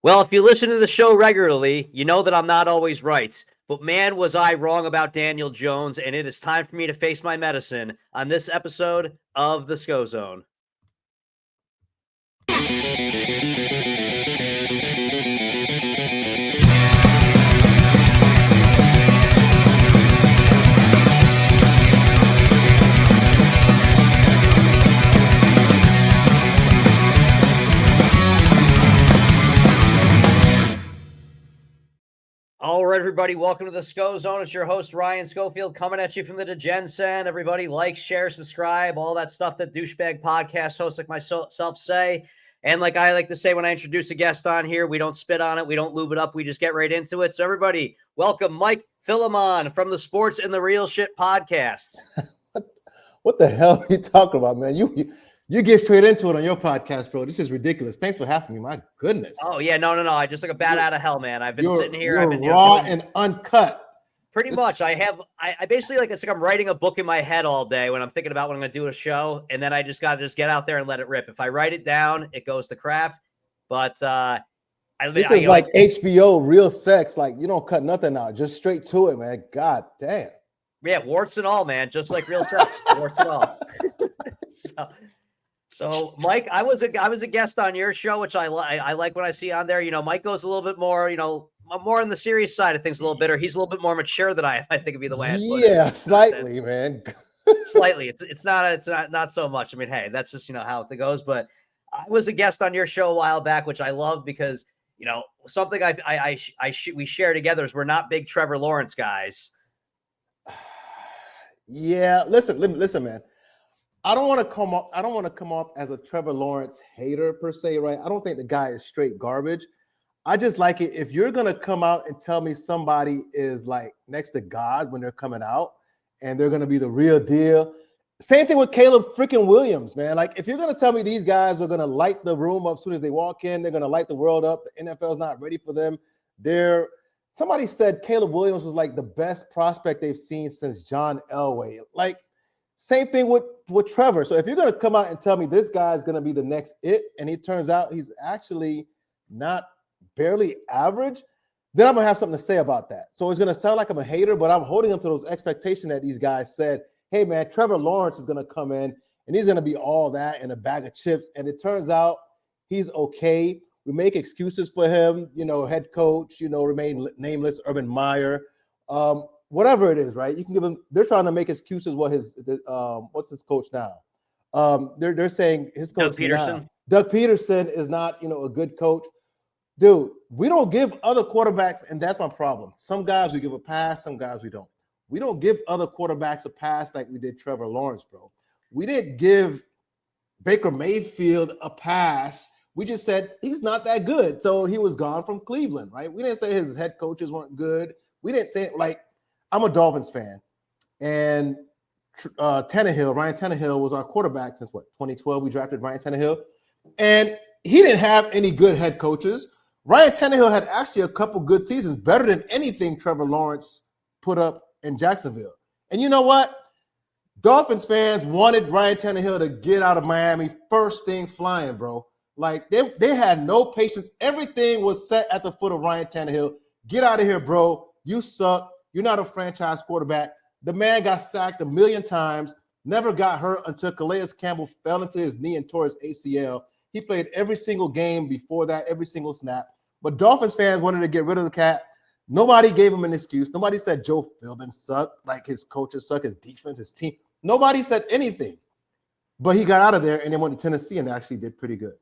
Well, if you listen to the show regularly, you know that I'm not always right. But man, was I wrong about Daniel Jones, and it is time for me to face my medicine on this episode of the Scho-Zone. All right, everybody, welcome to the Scho-Zone. It's your host, Ryan Schofield, coming at you from the Degen Sen. Everybody, like, share, subscribe, all that stuff that douchebag podcast hosts like myself say. And like I like to say when I introduce a guest on here, we don't spit on it, we don't lube it up, we just get right into it. So everybody, welcome Mike Filemon from the Sports and the Real Shit podcast. What the hell are you talking about, man? You get straight into it on your podcast, bro. This is ridiculous. Thanks for having me. My goodness. Oh, yeah, no. I just like a bat out of hell, man. I've been sitting here. You're I've been raw and uncut. Pretty much. I basically it's like I'm writing a book in my head all day when I'm thinking about when I'm going to do a show. And then I just got to get out there and let it rip. If I write it down, it goes to crap. But this is like HBO real sex. Like you don't cut nothing out. Just straight to it, man. God damn. Yeah, warts and all, man. Just like real sex. Warts and all. So, Mike, I was a guest on your show, which I like when I see on there. You know, Mike goes a little bit more, more on the serious side of things, a little bit, or he's a little bit more mature than I think would be the way. Yeah, slightly, man. Slightly. It's not so much. I mean, hey, that's just how it goes. But I was a guest on your show a while back, which I love because something we share together is we're not big Trevor Lawrence guys. Yeah, listen, man. I don't want to come off as a Trevor Lawrence hater per se, right? I don't think the guy is straight garbage. I just like it if you're gonna come out and tell me somebody is like next to God when they're coming out and they're gonna be the real deal. Same thing with Caleb freaking Williams, man. Like if you're gonna tell me these guys are gonna light the room up as soon as they walk in, they're gonna light the world up. The NFL's not ready for them. Somebody said Caleb Williams was like the best prospect they've seen since John Elway. Like. Same thing with Trevor. So if you're going to come out and tell me this guy's going to be the next it, and it turns out he's actually not barely average, then I'm going to have something to say about that. So it's going to sound like I'm a hater, but I'm holding him to those expectations that these guys said, hey, man, Trevor Lawrence is going to come in, and he's going to be all that in a bag of chips. And it turns out he's okay. We make excuses for him, head coach, remain nameless, Urban Meyer. Whatever it is, right? You can give them. They're trying to make excuses. What's his coach now? They're saying his coach Doug Peterson is not, a good coach. Dude, we don't give other quarterbacks, and that's my problem. Some guys we give a pass, some guys we don't. We don't give other quarterbacks a pass like we did Trevor Lawrence, bro. We didn't give Baker Mayfield a pass. We just said he's not that good, so he was gone from Cleveland, right? We didn't say his head coaches weren't good. We didn't say I'm a Dolphins fan, and Ryan Tannehill was our quarterback since 2012. We drafted Ryan Tannehill, and he didn't have any good head coaches. Ryan Tannehill had actually a couple good seasons, better than anything Trevor Lawrence put up in Jacksonville. And you know what? Dolphins fans wanted Ryan Tannehill to get out of Miami first thing flying, bro. Like they had no patience. Everything was set at the foot of Ryan Tannehill. Get out of here, bro. You suck. You're not a franchise quarterback. The man got sacked 1,000,000 times, never got hurt until Calais Campbell fell into his knee and tore his ACL. He played every single game before that, every single snap. But Dolphins fans wanted to get rid of the cat. Nobody gave him an excuse. Nobody said Joe Philbin sucked, like his coaches suck, his defense, his team. Nobody said anything. But he got out of there and then went to Tennessee and actually did pretty good.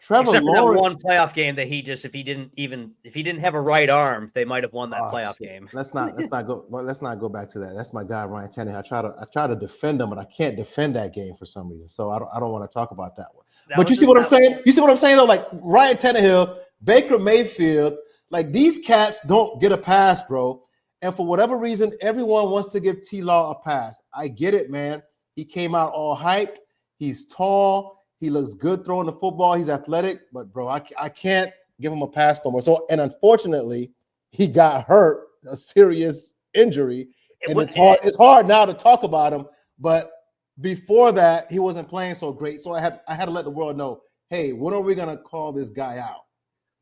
Trevor Lawrence, one playoff game that if he didn't have a right arm, they might have won that playoff game. Let's not go back to that. That's my guy Ryan Tannehill. I try to defend him, but I can't defend that game for some reason. So I don't want to talk about that one. But you see what I'm saying? You see what I'm saying though? Like Ryan Tannehill, Baker Mayfield, like these cats don't get a pass, bro. And for whatever reason, everyone wants to give T-Law a pass. I get it, man. He came out all hyped. He's tall. He looks good throwing the football. He's athletic, but bro, I can't give him a pass no more. So, and unfortunately, he got hurt, a serious injury, and it's hard now to talk about him. But before that, he wasn't playing so great. So I had to let the world know, hey, when are we gonna call this guy out?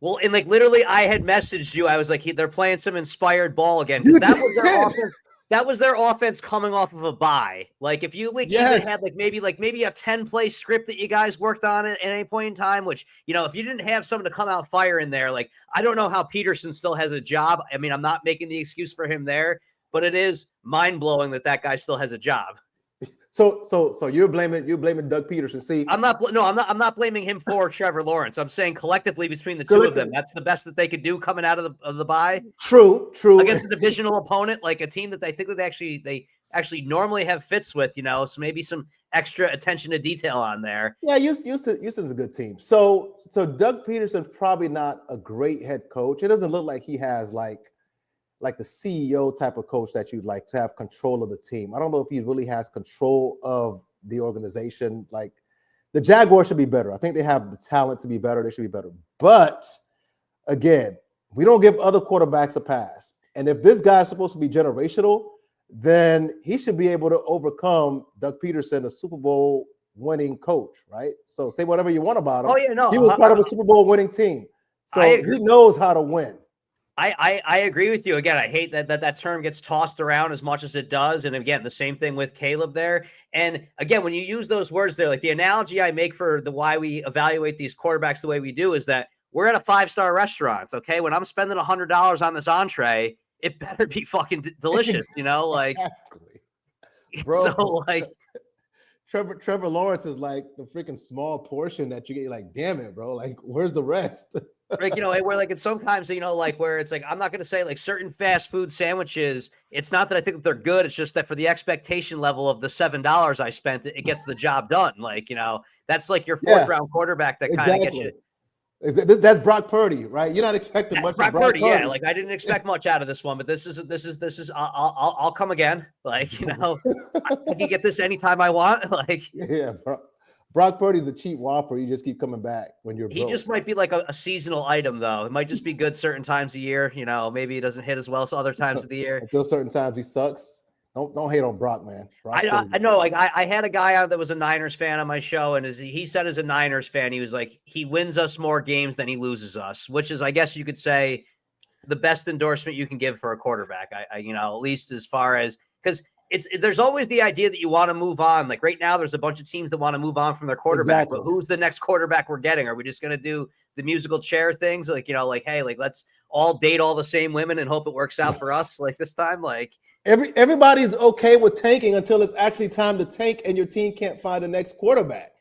Well, and like literally, I had messaged you. I was like, they're playing some inspired ball again because You that was their did. offense. That was their offense coming off of a bye. Like if you even had Yes. maybe a 10-play script that you guys worked on at any point in time, which if you didn't have someone to come out fire in there, like I don't know how Peterson still has a job. I mean, I'm not making the excuse for him there, but it is mind blowing that guy still has a job. So you're blaming Doug Peterson. See, I'm not blaming him for Trevor Lawrence. I'm saying collectively between the two of them, that's the best that they could do coming out of the bye. True. Against a divisional opponent, like a team that they think that they actually normally have fits with, so maybe some extra attention to detail on there. Yeah, Houston's a good team. So Doug Peterson's probably not a great head coach. It doesn't look like he has like the CEO type of coach that you'd like to have control of the team. I don't know if he really has control of the organization. Like the Jaguars should be better. I think they have the talent to be better. They should be better. But again, we don't give other quarterbacks a pass. And if this guy's supposed to be generational, then he should be able to overcome Doug Peterson, a Super Bowl winning coach, right? So say whatever you want about him. Oh yeah, no, he was part of a Super Bowl winning team. So he knows how to win. I agree with you. Again, I hate that term gets tossed around as much as it does. And again, the same thing with Caleb there. And again, when you use those words there, like the analogy I make for why we evaluate these quarterbacks the way we do is that we're at a 5-star restaurant. Okay. When I'm spending $100 on this entree, it better be fucking delicious, like, exactly. Bro. So like Trevor Lawrence is like the freaking small portion that you get. You're like, damn it, bro. Like, where's the rest? Like, where like it's sometimes, like where it's like, I'm not going to say like certain fast food sandwiches. It's not that I think that they're good. It's just that for the expectation level of the $7 I spent, it gets the job done. Like, that's like your fourth round quarterback that kind of gets you. That's Brock Purdy, right? You're not expecting much from Brock Purdy. Yeah, like I didn't expect much out of this one, but this is. I'll come again. Like I can get this anytime I want. Like Brock Purdy's a cheap whopper. You just keep coming back when you're broke. He just might be like a seasonal item, though. It might just be good certain times of year. Maybe it doesn't hit as well as other times of the year. Until certain times he sucks. Don't hate on Brock, man. I know. Like I had a guy on that was a Niners fan on my show, and he said as a Niners fan, he was like, he wins us more games than he loses us, which is, I guess you could say, the best endorsement you can give for a quarterback. I at least as far as, because there's always the idea that you want to move on. Like right now, there's a bunch of teams that want to move on from their quarterback. Exactly. But who's the next quarterback we're getting? Are we just going to do the musical chair things? Like, like, hey, like let's all date all the same women and hope it works out for us. Like this time, like everybody's okay with tanking until it's actually time to tank and your team can't find the next quarterback.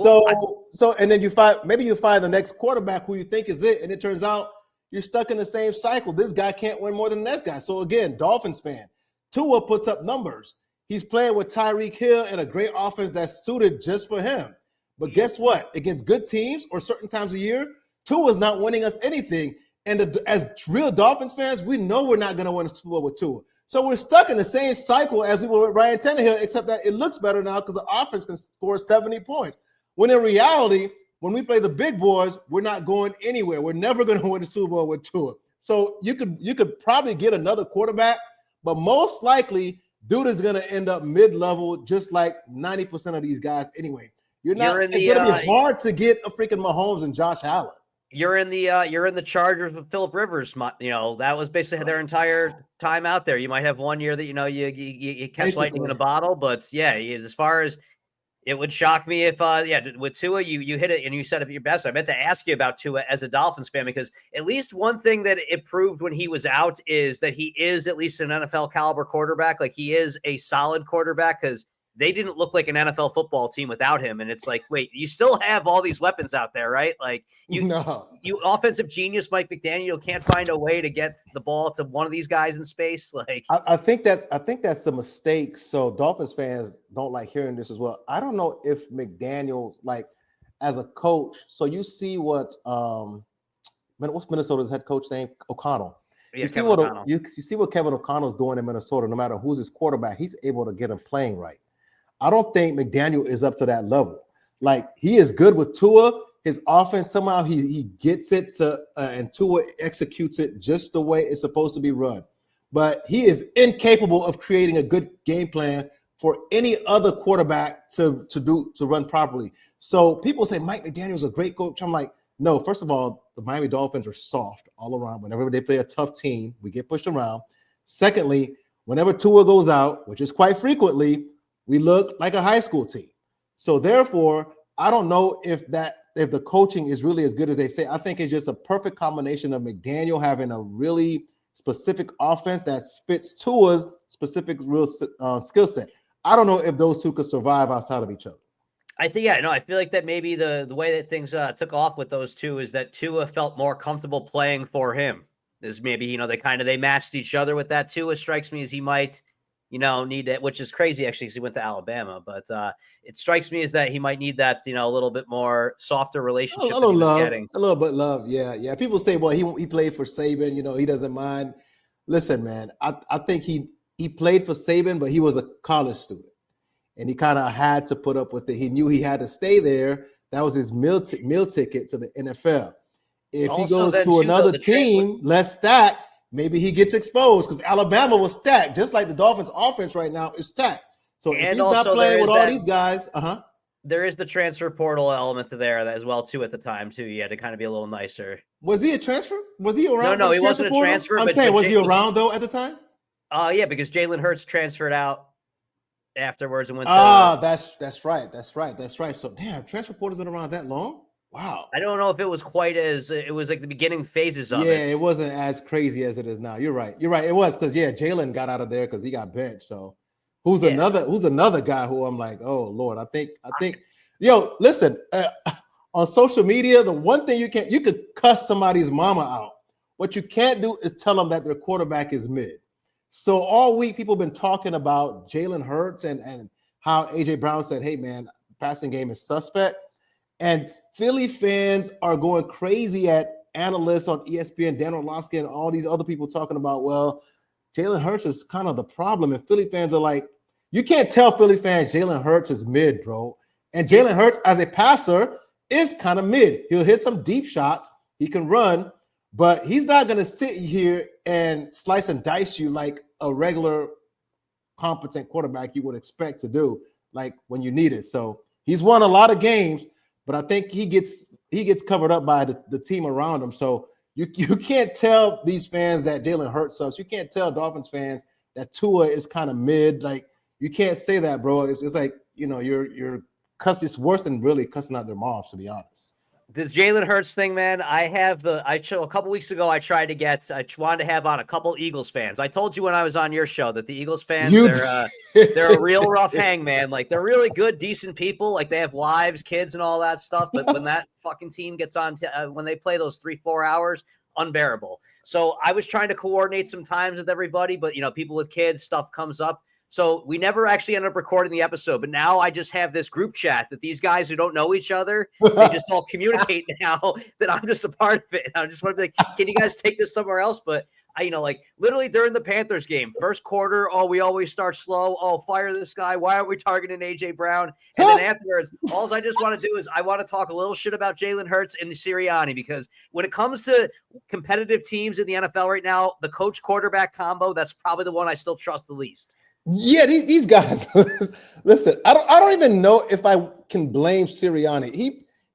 And then you find the next quarterback who you think is it. And it turns out you're stuck in the same cycle. This guy can't win more than the next guy. So again, Dolphins fan, Tua puts up numbers. He's playing with Tyreek Hill and a great offense that's suited just for him. But guess what? Against good teams or certain times of year, Tua's not winning us anything. And as real Dolphins fans, we know we're not going to win a Super Bowl with Tua. So we're stuck in the same cycle as we were with Ryan Tannehill, except that it looks better now because the offense can score 70 points. When in reality, when we play the big boys, we're not going anywhere. We're never going to win a Super Bowl with Tua. So you could probably get another quarterback, but most likely, dude is going to end up mid-level, just like 90% of these guys anyway. It's going to be hard to get a freaking Mahomes and Josh Allen. You're in the Chargers with Phillip Rivers. That was basically their entire time out there. You might have one year that you catch lightning in a bottle, but yeah, as far as it would shock me if with Tua you hit it and you said it your best. I meant to ask you about Tua as a Dolphins fan, because at least one thing that it proved when he was out is that he is at least an NFL caliber quarterback. Like he is a solid quarterback, because they didn't look like an NFL football team without him. And it's like, wait, you still have all these weapons out there, right? Like you offensive genius Mike McDaniel can't find a way to get the ball to one of these guys in space. Like I think that's a mistake. So Dolphins fans don't like hearing this as well. I don't know if McDaniel, like as a coach, so you see what's Minnesota's head coach name? O'Connell. Yeah, you see what Kevin O'Connell's doing in Minnesota. No matter who's his quarterback, he's able to get him playing right. I don't think McDaniel is up to that level. Like he is good with Tua. His offense, somehow he gets it to and Tua executes it just the way it's supposed to be run. But he is incapable of creating a good game plan for any other quarterback to run properly. So people say Mike McDaniel's a great coach. I'm like, No, first of all, the Miami Dolphins are soft all around. Whenever they play a tough team, we get pushed around. Secondly, whenever Tua goes out, which is quite frequently, we look like a high school team. So therefore, I don't know if the coaching is really as good as they say. I think it's just a perfect combination of McDaniel having a really specific offense that fits Tua's specific real skill set. I don't know if those two could survive outside of each other. I think, yeah, no, I feel like that maybe the way that things took off with those two is that Tua felt more comfortable playing for him. Is maybe, they matched each other with that. Tua strikes me as he might, need it, which is crazy actually because he went to Alabama. But it strikes me as that he might need that, a little bit more softer relationship that he was getting. A little bit love. Yeah. People say, well, he played for Saban, he doesn't mind. Listen, man, I think he played for Saban, but he was a college student. And he kind of had to put up with it. He knew he had to stay there. That was his meal ticket to the NFL. If he goes to another team, less stacked, maybe he gets exposed because Alabama was stacked, just like the Dolphins' offense right now is stacked. So if he's not playing with all these guys, there is the transfer portal element to there as well too. At the time too, he had to kind of be a little nicer. Was he a transfer? Was he around? No, he wasn't a transfer. I'm saying, was he around though at the time? Yeah, because Jalen Hurts transferred out afterwards and went. That's right. So damn, transfer portal's been around that long. Wow. I don't know if it was quite as it was like the beginning phases of it. Yeah, it wasn't as crazy as it is now. You're right. It was because Jalen got out of there because he got benched. So who's another guy who I'm like, oh Lord, I think listen, on social media, the one thing you could cuss somebody's mama out. What you can't do is tell them that their quarterback is mid. So all week people have been talking about Jalen Hurts and how AJ Brown said, hey man, passing game is suspect. And Philly fans are going crazy at analysts on ESPN, Dan Orlovsky, and all these other people talking about, well, Jalen Hurts is kind of the problem. And Philly fans are like, you can't tell Philly fans Jalen Hurts is mid, bro. And Jalen Hurts as a passer is kind of mid. He'll hit some deep shots. He can run, but he's not going to sit here and slice and dice you like a regular competent quarterback you would expect to do, like when you need it. So he's won a lot of games, but I think he gets covered up by the team around him. So you can't tell these fans that Jalen Hurts sucks. You can't tell Dolphins fans that Tua is kind of mid. Like you can't say that, bro. It's like you're cussing. It's worse than really cussing out their moms, to be honest. This Jalen Hurts thing, man. A couple weeks ago, I wanted to have on a couple Eagles fans. I told you when I was on your show that the Eagles fans, they're a real rough hang, man. Like they're really good, decent people. Like they have wives, kids, and all that stuff. But when that fucking team gets on, when they play those 3-4 hours, unbearable. So I was trying to coordinate some times with everybody, but people with kids, stuff comes up. So we never actually ended up recording the episode, but now I just have this group chat that these guys who don't know each other, they just all communicate now that I'm just a part of it. And I just want to be like, can you guys take this somewhere else? But like literally during the Panthers game, first quarter, we always start slow. Oh, fire this guy. Why aren't we targeting AJ Brown? And then afterwards, all I just want to do is I want to talk a little shit about Jalen Hurts and Sirianni, because when it comes to competitive teams in the NFL right now, the coach quarterback combo, that's probably the one I still trust the least. Yeah, these guys. Listen, I don't even know if I can blame Sirianni.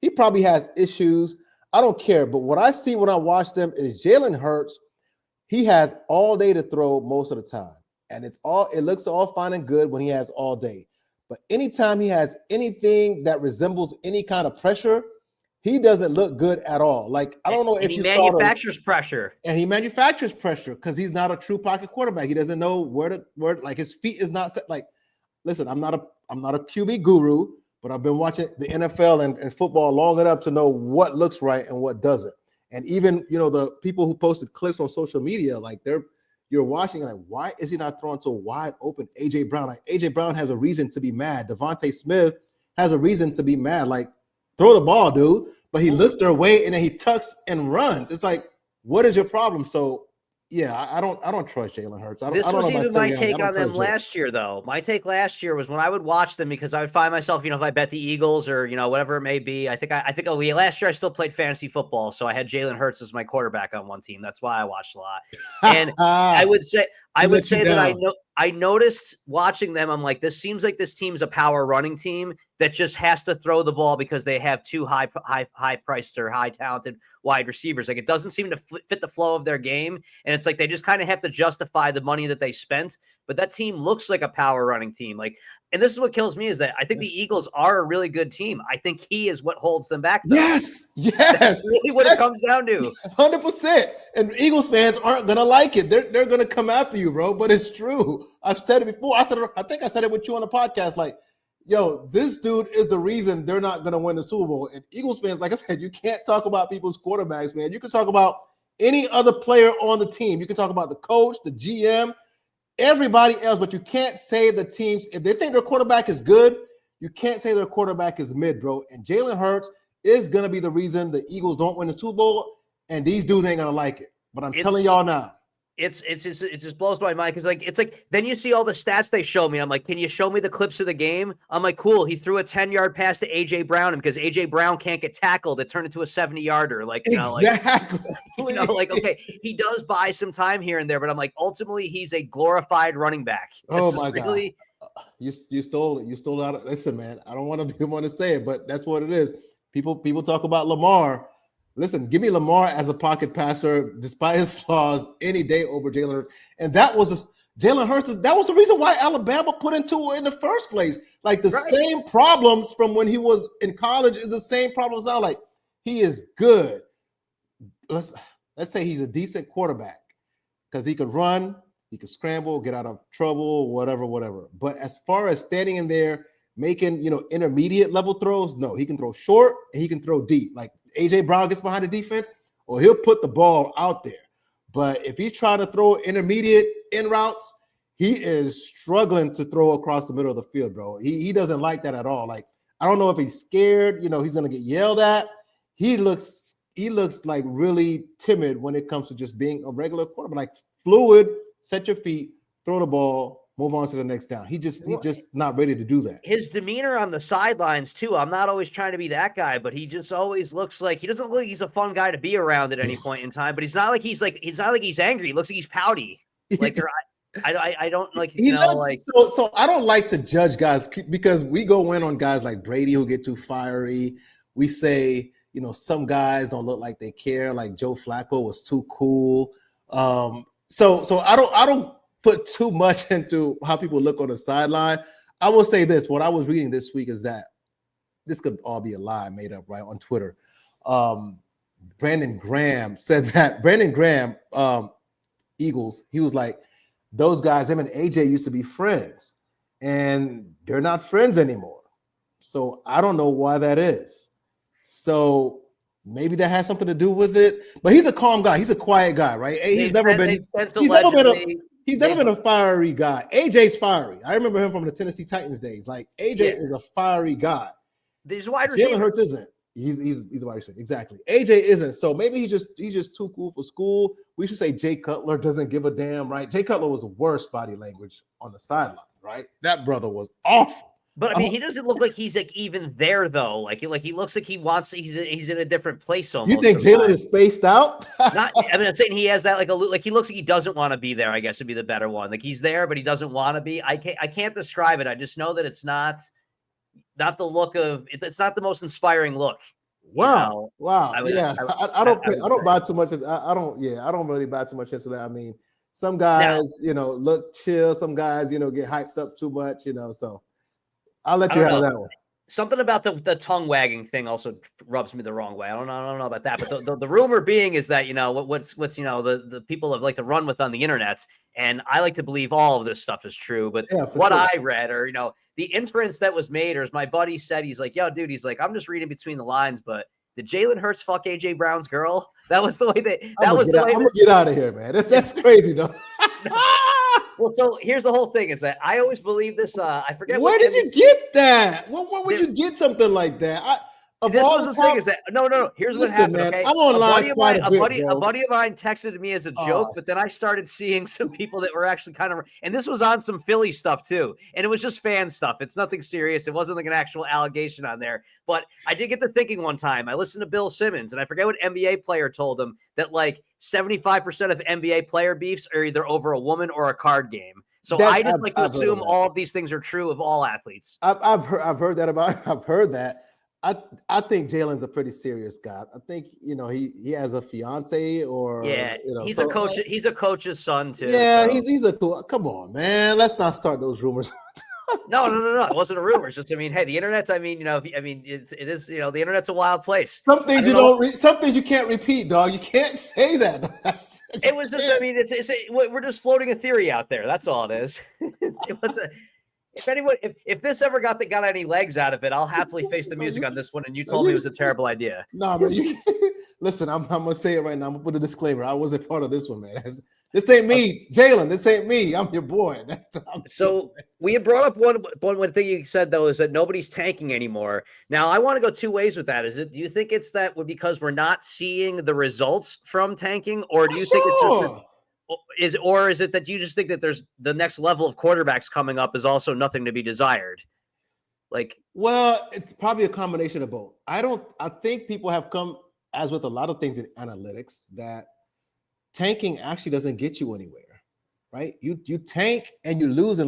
He probably has issues. I don't care. But what I see when I watch them is Jalen Hurts. He has all day to throw most of the time, and it looks all fine and good when he has all day. But anytime he has anything that resembles any kind of pressure, he doesn't look good at all. Like, I don't know if you saw he manufactures pressure. And he manufactures pressure because he's not a true pocket quarterback. He doesn't know where like his feet is not set. Like, listen, I'm not a QB guru, but I've been watching the NFL and football long enough to know what looks right and what doesn't. And even, the people who posted clips on social media, like you're watching like, why is he not throwing to a wide open AJ Brown? Like AJ Brown has a reason to be mad. Devontae Smith has a reason to be mad. Like, throw the ball, dude. But he looks their way and then he tucks and runs. It's like, what is your problem? So, yeah, I don't trust Jalen Hurts. This was even my take on them last year, though. My take last year was when I would watch them, because I would find myself, if I bet the Eagles or whatever it may be. I think last year I still played fantasy football, so I had Jalen Hurts as my quarterback on one team. That's why I watched a lot. And I would say that I noticed watching them, I'm like, this seems like this team's a power running team that just has to throw the ball because they have two high priced or high talented wide receivers. Like, it doesn't seem to fit the flow of their game. And it's like they just kind of have to justify the money that they spent. But that team looks like a power running team. Like, and this is what kills me is that I think the Eagles are a really good team. I think he is what holds them back, though. Yes. That's really what it comes down to. 100%. And Eagles fans aren't gonna like it. They're gonna come after you, bro. But it's true. I've said it before. I think I said it with you on the podcast. Like, yo, this dude is the reason they're not gonna win the Super Bowl. And Eagles fans, like I said, you can't talk about people's quarterbacks, man. You can talk about any other player on the team. You can talk about the coach, the GM, everybody else, but you can't say the teams, if they think their quarterback is good, you can't say their quarterback is mid, bro. And Jalen Hurts is going to be the reason the Eagles don't win the Super Bowl, and these dudes ain't going to like it. But I'm telling y'all now. It just blows my mind because it's like then you see all the stats they show me. I'm like, can you show me the clips of the game? I'm like, cool. He threw a 10-yard pass to AJ Brown, and because AJ Brown can't get tackled, it turned into a 70-yarder. Like, exactly. Like okay, he does buy some time here and there, but I'm like, ultimately, he's a glorified running back. Oh my God. You stole it. You stole it out. Listen, man, I don't want to be one to say it, but that's what it is. People talk about Lamar. Listen, give me Lamar as a pocket passer, despite his flaws, any day over Jalen Hurts. And that was Jalen Hurts. That was the reason why Alabama put into it in the first place. Like the same problems from when he was in college is the same problems now. Like, he is good. Let's say he's a decent quarterback because he could run, he could scramble, get out of trouble, whatever. But as far as standing in there making intermediate level throws, no, he can throw short and he can throw deep. Like, AJ Brown gets behind the defense, or he'll put the ball out there. But if he's trying to throw intermediate in routes, he is struggling to throw across the middle of the field, bro. He doesn't like that at all. Like, I don't know if he's scared, he's going to get yelled at. He looks like really timid when it comes to just being a regular quarterback. Like, fluid, set your feet, throw the ball, move on to the next down. He just not ready to do that. His demeanor on the sidelines too. I'm not always trying to be that guy, but he just always looks like he doesn't look like he's a fun guy to be around at any point in time. But he's not like he's angry. He looks like he's pouty. Like I don't like so I don't like to judge guys because we go in on guys like Brady who get too fiery. We say some guys don't look like they care. Like Joe Flacco was too cool. So I don't put too much into how people look on the sideline. I will say this. What I was reading this week is that this could all be a lie made up, right, on Twitter. Brandon Graham said that. Brandon Graham, Eagles, he was like, those guys, him and AJ used to be friends, and they're not friends anymore. So I don't know why that is. So maybe that has something to do with it. But he's a calm guy. He's a quiet guy, right? He's never been a fiery guy. AJ's fiery. I remember him from the Tennessee Titans days. Like, AJ is a fiery guy. There's wide receiver. Jalen Hurts isn't. He's a wide receiver. Exactly. AJ isn't. So maybe he's just too cool for school. We should say Jay Cutler doesn't give a damn, right? Jay Cutler was the worst body language on the sideline, right? That brother was awful. But I mean, he doesn't look like he's like even there though. Like he looks like he's in a different place almost. You think Jalen is spaced out? I'm saying he has that like he looks like he doesn't want to be there. I guess would be the better one. Like, he's there, but he doesn't want to be. I can't describe it. I just know that it's not the look of it's not the most inspiring look. Wow. I don't buy too much. I don't really buy too much into that. I mean, some guys, look chill. Some guys, get hyped up too much, so. I'll let you have that one. Something about the tongue wagging thing also rubs me the wrong way. I don't know about that, but the rumor being is that what's the people have like to run with on the internet, and I like to believe all of this stuff is true. But what I read, or the inference that was made, or as my buddy said, he's like, "Yo, dude," he's like, "I'm just reading between the lines, but did Jalen Hurts fuck AJ Brown's girl?" That was the way I'm gonna get out of here, man. That's crazy, though. Well, so here's the whole thing is that I always believe this. I forget. Where did you get that? What would you get something like that? This was the thing is that no. Here's what happened. Man, okay, I'm online quite a bit, a buddy of mine texted me as a joke, but then I started seeing some people that were actually kind of, and this was on some Philly stuff too, and it was just fan stuff. It's nothing serious. It wasn't like an actual allegation on there. But I did get to thinking one time. I listened to Bill Simmons, and I forget what NBA player told him that like 75% of NBA player beefs are either over a woman or a card game. So That I just like to I've heard of assume that. all of these things are true of all athletes. I've heard that about. I've heard that. I think Jalen's a pretty serious guy. I think he has a fiance or Yeah, he's a so coach. He's a coach's son too. yeah, So he's a cool. Come on, man. Let's not start those rumors. no. It wasn't a rumor. It's just, I mean, hey, the internet. I mean, it is. The internet's a wild place. Some I things don't you know. don't. Some things you can't repeat, dog. You can't say that. It was just. I mean, we're just floating a theory out there. That's all it is. It was a. If anyone, if this ever got any legs out of it, I'll happily face the music on this one. And you told me it was a terrible idea. Nah, man. Listen, I'm gonna say it right now. I'm gonna put a disclaimer. I wasn't part of this one, man. This ain't me, Jalen. This ain't me. I'm your boy. So we had brought up one thing you said though is that nobody's tanking anymore. Now I want to go two ways with that. Do you think it's that because we're not seeing the results from tanking, or do you think it's just is it that you just think that there's the next level of quarterbacks coming up is also nothing to be desired? Well, it's probably a combination of both. I think people have come, as with a lot of things in analytics, that tanking actually doesn't get you anywhere, right? You tank and you lose.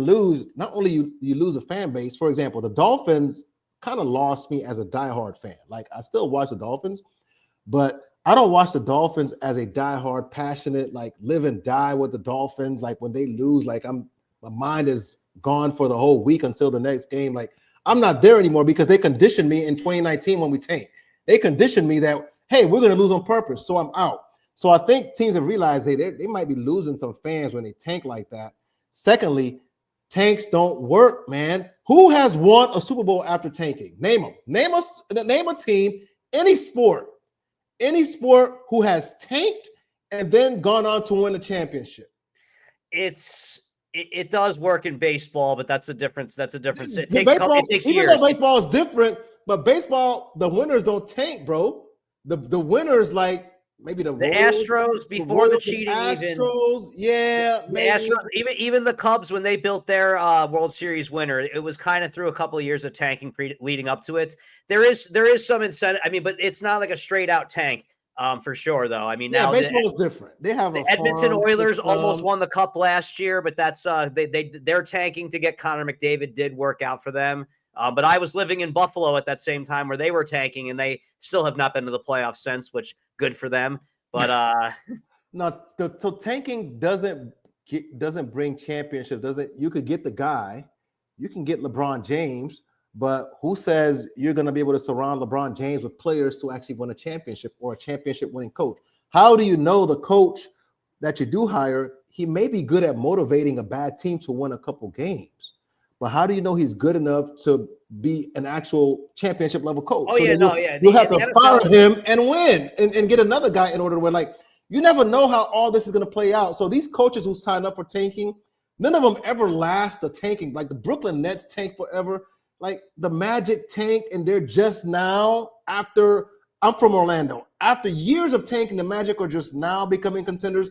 Not only you lose a fan base. For example, the Dolphins kind of lost me as a diehard fan. Like, I still watch the Dolphins, but I don't watch the Dolphins as a diehard, passionate, like live and die with the Dolphins. Like, when they lose, like my mind is gone for the whole week until the next game. Like, I'm not there anymore because they conditioned me in 2019 when we tanked. They conditioned me that, hey, we're going to lose on purpose, so I'm out. So I think teams have realized they might be losing some fans when they tank like that. Secondly, tanks don't work, man. Who has won a Super Bowl after tanking? Name them. Name a team, any sport who has tanked and then gone on to win a championship. It does work in baseball, but that's a difference. It takes years. Even though baseball is different, but baseball, the winners don't tank, bro. The winners, like maybe the Astros before the cheating, Astros, even the Cubs when they built their World Series winner, it was kind of through a couple of years of tanking leading up to it. There is some incentive. I mean, but it's not like a straight out tank. For sure, though. I mean, now baseball is different. They have the Edmonton Oilers almost won the cup last year, but that's they're tanking to get Connor McDavid. Did work out for them. But I was living in Buffalo at that same time where they were tanking, and they still have not been to the playoffs since, which good for them. But no, so tanking doesn't bring championship. You could get the guy, you can get LeBron James, but who says you're going to be able to surround LeBron James with players to actually win a championship or a championship winning coach? How do you know the coach that you do hire, he may be good at motivating a bad team to win a couple games, but how do you know he's good enough to be an actual championship level coach? Oh, yeah, You'll have to fire him and win and get another guy in order to win. Like, you never know how all this is going to play out. So these coaches who sign up for tanking, none of them ever last the tanking. Like, the Brooklyn Nets tank forever. Like, the Magic tanked, and they're just now after. I'm from Orlando. After years of tanking, the Magic are just now becoming contenders.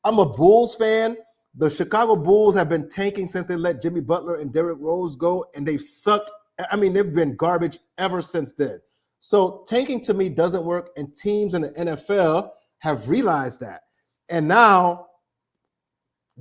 I'm a Bulls fan. The Chicago Bulls have been tanking since they let Jimmy Butler and Derrick Rose go, and they've sucked. I mean, they've been garbage ever since then. So tanking to me doesn't work, and teams in the NFL have realized that. And now,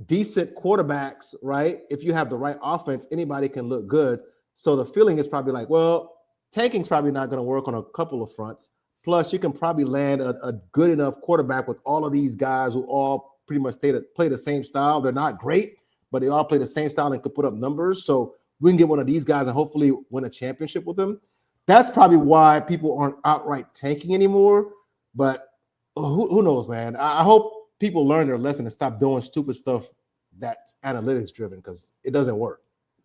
decent quarterbacks, right? If you have the right offense, anybody can look good. So the feeling is probably like, well, tanking's probably not going to work on a couple of fronts. Plus, you can probably land a good enough quarterback with all of these guys who all pretty much play the same style. They're not great, but they all play the same style and can put up numbers. So we can get one of these guys and hopefully win a championship with them. That's probably why people aren't outright tanking anymore. But who knows, man? I hope people learn their lesson and stop doing stupid stuff that's analytics driven, because it doesn't work.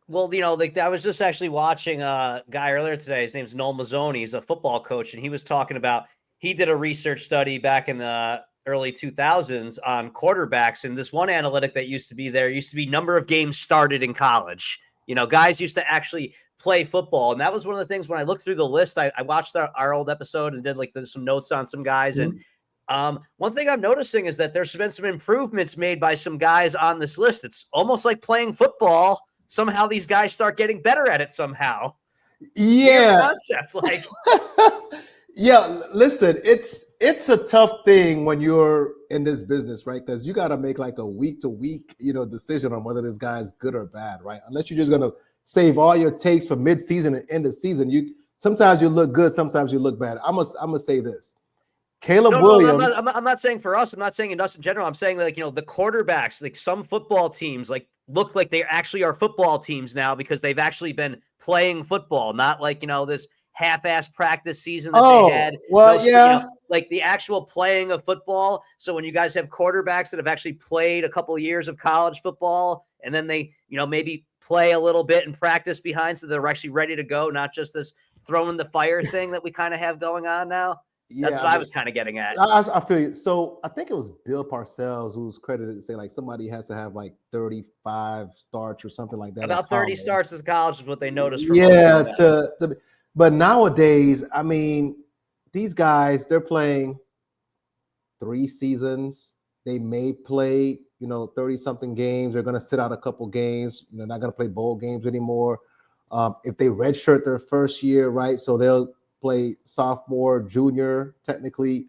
Well, I was just actually watching a guy earlier today. His name's Noel Mazzoni. He's a football coach, and he was talking about he did a research study back in the early 2000s on quarterbacks, and this one analytic that used to be number of games started in college. Guys used to actually play football, and that was one of the things when I looked through the list. I watched our old episode and did some notes on some guys, and one thing I'm noticing is that there's been some improvements made by some guys on this list. It's almost like playing football. Somehow these guys start getting better at it somehow. Yeah. Concept, like. Yeah, listen, it's a tough thing when you're in this business, right? Because you got to make like a week to week, decision on whether this guy is good or bad, right? Unless you're just gonna save all your takes for mid-season and end of season. You sometimes you look good, sometimes you look bad. I'm gonna say this. Caleb No, no, Williams. I'm not saying for us. I'm not saying in us in general. I'm saying like, the quarterbacks, like some football teams, like look like they actually are football teams now because they've actually been playing football, not like, this half-ass practice season that they Oh, had. well, yeah. Like the actual playing of football. So when you guys have quarterbacks that have actually played a couple of years of college football, and then they, maybe play a little bit and practice behind so they're actually ready to go, not just this throwing the fire thing that we kind of have going on now. That's Yeah, what I was kind of getting at. I feel you. So I think it was Bill Parcells who's credited to say like somebody has to have like 35 starts or something like that in About 30 college. starts as college is what they noticed for most Yeah, quarterbacks. but nowadays, I mean, these guys they're playing 3 seasons. They may play, 30 something games. They're going to sit out a couple games. Not going to play bowl games anymore. If they redshirt their first year, right? So they'll play sophomore, junior, technically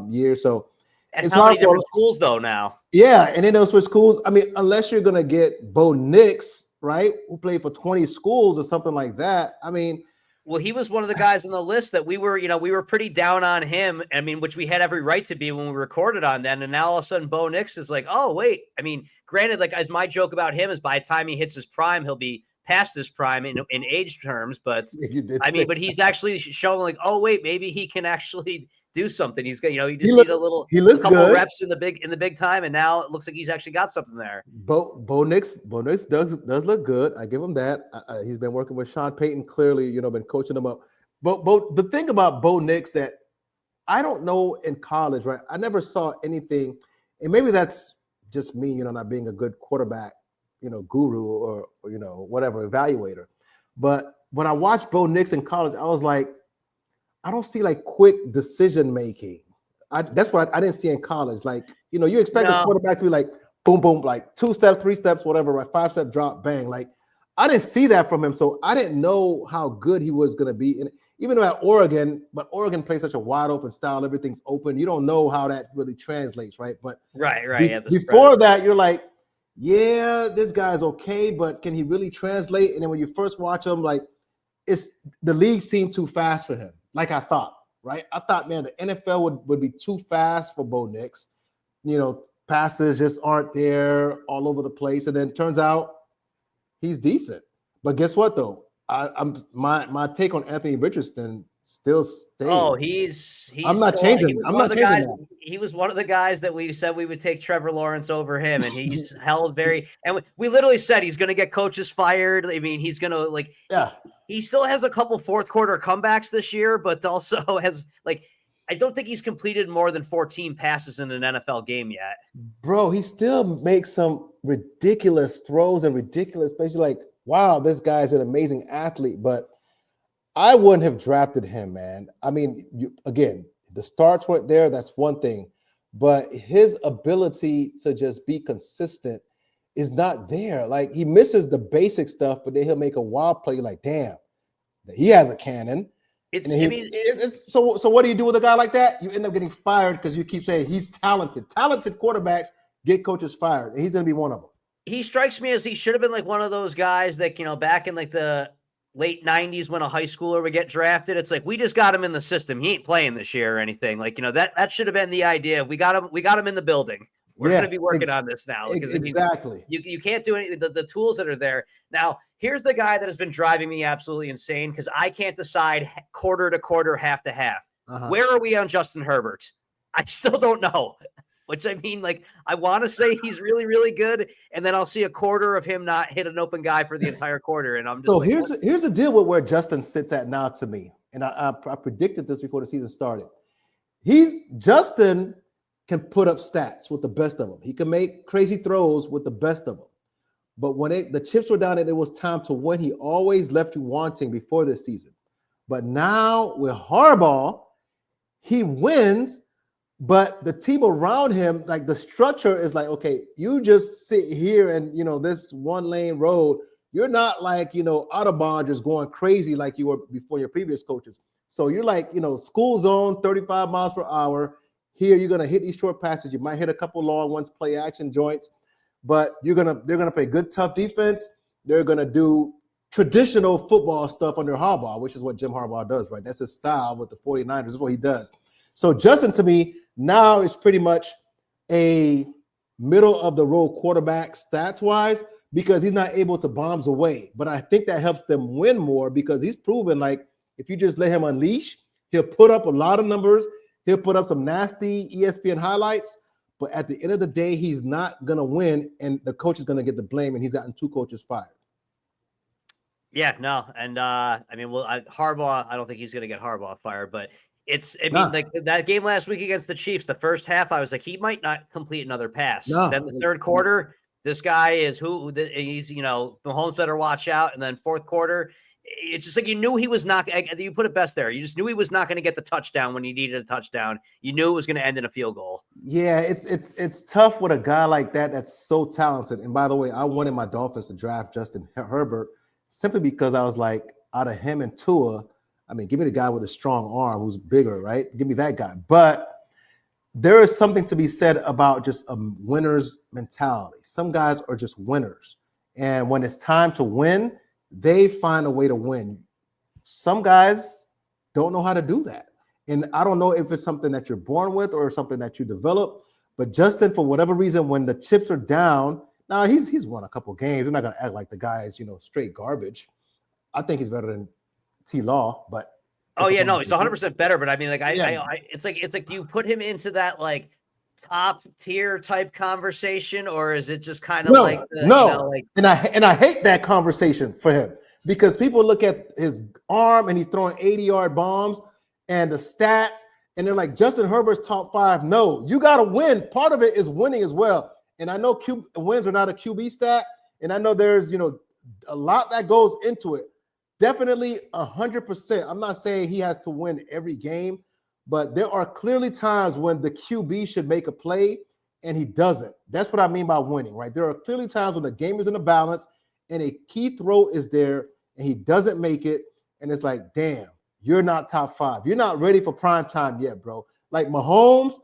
year. So And it's how hard many for different schools though now? yeah, and then they'll switch schools. I mean, unless you're gonna get Bo Nix, right, who played for 20 schools or something like that. I mean, Well, he was one of the guys on the list that we were pretty down on him. I mean, which we had every right to be when we recorded on then. And now all of a sudden, Bo Nix is like, oh wait. I mean, granted, like as my joke about him is by the time he hits his prime, he'll be past his prime in age terms. But you did I say mean, but he's actually showing like, oh wait, maybe he can actually do something. He's got, you he just need looks he a looks couple good. reps in the big time, and now it looks like he's actually got something there. Bo Nix does look good. I give him that. He's been working with Sean Payton. Clearly, been coaching him up. But the thing about Bo Nix that I don't know in college, right? I never saw anything, and maybe that's just me, not being a good quarterback, guru or whatever evaluator. But when I watched Bo Nix in college, I was like, I don't see like quick decision making. That's what I didn't see in college. Like, you expect a No, quarterback to be like boom, boom, like 2 steps, 3 steps, whatever, right? 5-step drop, bang. Like, I didn't see that from him. So I didn't know how good he was gonna be. And even though at Oregon, but Oregon plays such a wide open style, everything's open. You don't know how that really translates, right? But right. Yeah, the before spread. that, you're like, yeah, this guy's okay, but can he really translate? And then when you first watch him, like it's the league seemed too fast for him, like I thought, right? I thought, man, the NFL would be too fast for Bo Nix. Passes just aren't there all over the place. And then turns out he's decent. But guess what though? I'm my take on Anthony Richardson still Oh, stays. he's I'm not still he changing. was I'm one of not the changing guys. that. He was one of the guys that we said we would take Trevor Lawrence over him, and he's held very. And we literally said he's going to get coaches fired. I mean, he's going to like. Yeah. He still has a couple fourth quarter comebacks this year, but also has like. I don't think he's completed more than 14 passes in an NFL game yet. Bro, he still makes some ridiculous throws and ridiculous, basically like, wow, this guy's an amazing athlete, but I wouldn't have drafted him, man. I mean, again, the starts weren't there. That's one thing, but his ability to just be consistent is not there. Like he misses the basic stuff, but then he'll make a wild play. You're like, damn, he has a cannon. It's. And I mean, it's so. What do you do with a guy like that? You end up getting fired because you keep saying he's talented. Talented quarterbacks get coaches fired, and he's going to be one of them. he strikes me as he should have been like one of those guys that, back in like the late 90s when a high schooler would get drafted. It's like, we just got him in the system. He ain't playing this year or anything. Like, that should have been the idea. We got him in the building. We're going to be working on this now. Because exactly. You can't do any the tools that are there. Now, here's the guy that has been driving me absolutely insane because I can't decide quarter to quarter, half to half. Where are we on Justin Herbert? I still don't know. Which I mean, like, I want to say he's really, really good, and then I'll see a quarter of him not hit an open guy for the entire quarter, and I'm just so like, here's the deal with where Justin sits at now to me, and I predicted this before the season started. Justin can put up stats with the best of them. He can make crazy throws with the best of them. But when the chips were down and it was time to win, he always left you wanting before this season. But now with Harbaugh, he wins. But the team around him, like the structure is like, okay, you just sit here and, this one lane road. You're not like, Audubon just going crazy like you were before your previous coaches. So you're like, school zone, 35 miles per hour. Here, you're going to hit these short passes. You might hit a couple long ones, play action joints, but they're going to play good, tough defense. They're going to do traditional football stuff under Harbaugh, which is what Jim Harbaugh does, right? That's his style with the 49ers. That's what he does. So Justin, to me, now is pretty much a middle-of-the-road quarterback stats-wise because he's not able to bombs away. But I think that helps them win more because he's proven, like, if you just let him unleash, he'll put up a lot of numbers. He'll put up some nasty ESPN highlights. But at the end of the day, he's not going to win, and the coach is going to get the blame, and he's gotten 2 coaches fired. Yeah, no. And Harbaugh, I don't think he's going to get Harbaugh fired, but like that game last week against the Chiefs, the first half, I was like, he might not complete another pass. Then the third quarter, this guy is he's, Mahomes better watch out. And then fourth quarter, it's just like you knew he was not. You put it best there. You just knew he was not going to get the touchdown when he needed a touchdown. You knew it was going to end in a field goal. Yeah, it's tough with a guy like that that's so talented. And by the way, I wanted my Dolphins to draft Justin Herbert simply because I was like, out of him and Tua, I mean, give me the guy with a strong arm who's bigger, right? Give me that guy. But there is something to be said about just a winner's mentality. Some guys are just winners. And when it's time to win, they find a way to win. Some guys don't know how to do that. And I don't know if it's something that you're born with or something that you develop. But Justin, for whatever reason, when the chips are down, now he's won a couple games. They're not going to act like the guy is, straight garbage. I think he's better than T-Law, but he's 100% better. But I mean, like, it's like, do you put him into that like top tier type conversation, or is it just kind of and I hate that conversation for him because people look at his arm and he's throwing 80-yard bombs and the stats, and they're like, Justin Herbert's top 5. No, you got to win. Part of it is winning as well. And I know wins are not a QB stat, and I know there's a lot that goes into it. Definitely 100%. I'm not saying he has to win every game, but there are clearly times when the QB should make a play and he doesn't. That's what I mean by winning, right? There are clearly times when the game is in a balance and a key throw is there and he doesn't make it. And it's like, damn, you're not top 5. You're not ready for prime time yet, bro. Like Mahomes,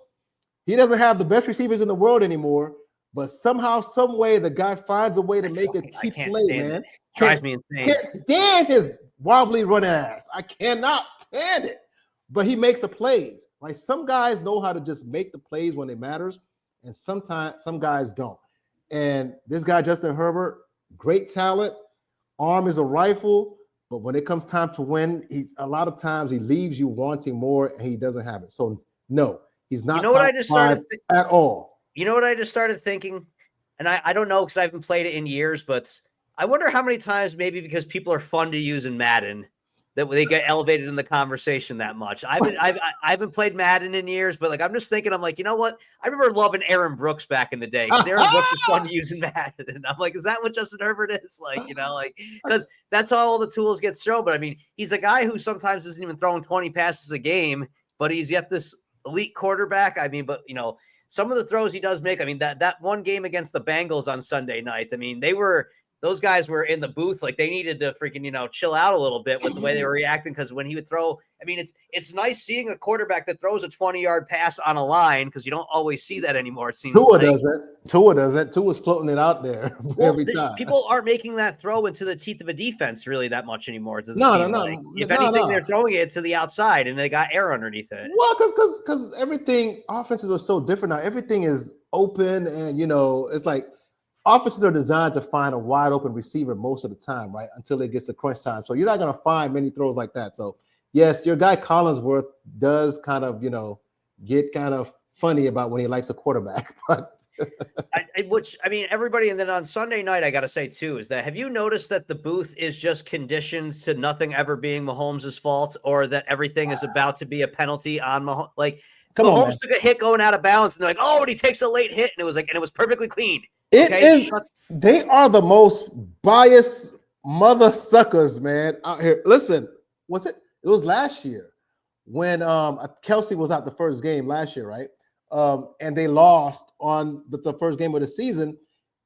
he doesn't have the best receivers in the world anymore, but somehow, some way, the guy finds a way to make a key play, man. Drives me insane. Can't stand his wobbly running ass. I cannot stand it. But he makes the plays. Right? Some guys know how to just make the plays when it matters, and sometimes some guys don't. And this guy, Justin Herbert, great talent. Arm is a rifle, but when it comes time to win, a lot of times he leaves you wanting more, and he doesn't have it. So no, he's not top 5 at all. You know what I just started thinking? And I don't know because I haven't played it in years, but I wonder how many times, maybe because people are fun to use in Madden, that they get elevated in the conversation that much. I haven't played Madden in years, but like I'm just thinking, I'm like, you know what? I remember loving Aaron Brooks back in the day because Aaron Brooks was fun to use in Madden. And I'm like, is that what Justin Herbert is? Like, because that's how all the tools get thrown. But I mean, he's a guy who sometimes isn't even throwing 20 passes a game, but he's yet this elite quarterback. I mean, but some of the throws he does make, I mean, that one game against the Bengals on Sunday night, I mean, those guys were in the booth, like they needed to freaking, chill out a little bit with the way they were reacting. Because when he would throw, I mean, it's nice seeing a quarterback that throws a 20-yard pass on a line because you don't always see that anymore. It seems Tua does it. Tua's floating it out there every time. People aren't making that throw into the teeth of a defense really that much anymore. No. If anything, they're throwing it to the outside and they got air underneath it. Well, because everything, offenses are so different now. Everything is open and, it's like, offenses are designed to find a wide open receiver most of the time, right? Until it gets to crunch time. So you're not going to find many throws like that. So yes, your guy Collinsworth does kind of, get kind of funny about when he likes a quarterback. But everybody. And then on Sunday night, I got to say too, is that, have you noticed that the booth is just conditioned to nothing ever being Mahomes' fault, or that everything is about to be a penalty on Mahomes? Like Mahomes took a hit going out of bounds and they're like, oh, and he takes a late hit. And it was perfectly clean. They are the most biased mother suckers, man, out here. Listen, it was last year when Kelsey was out the first game last year, right? And they lost on the first game of the season.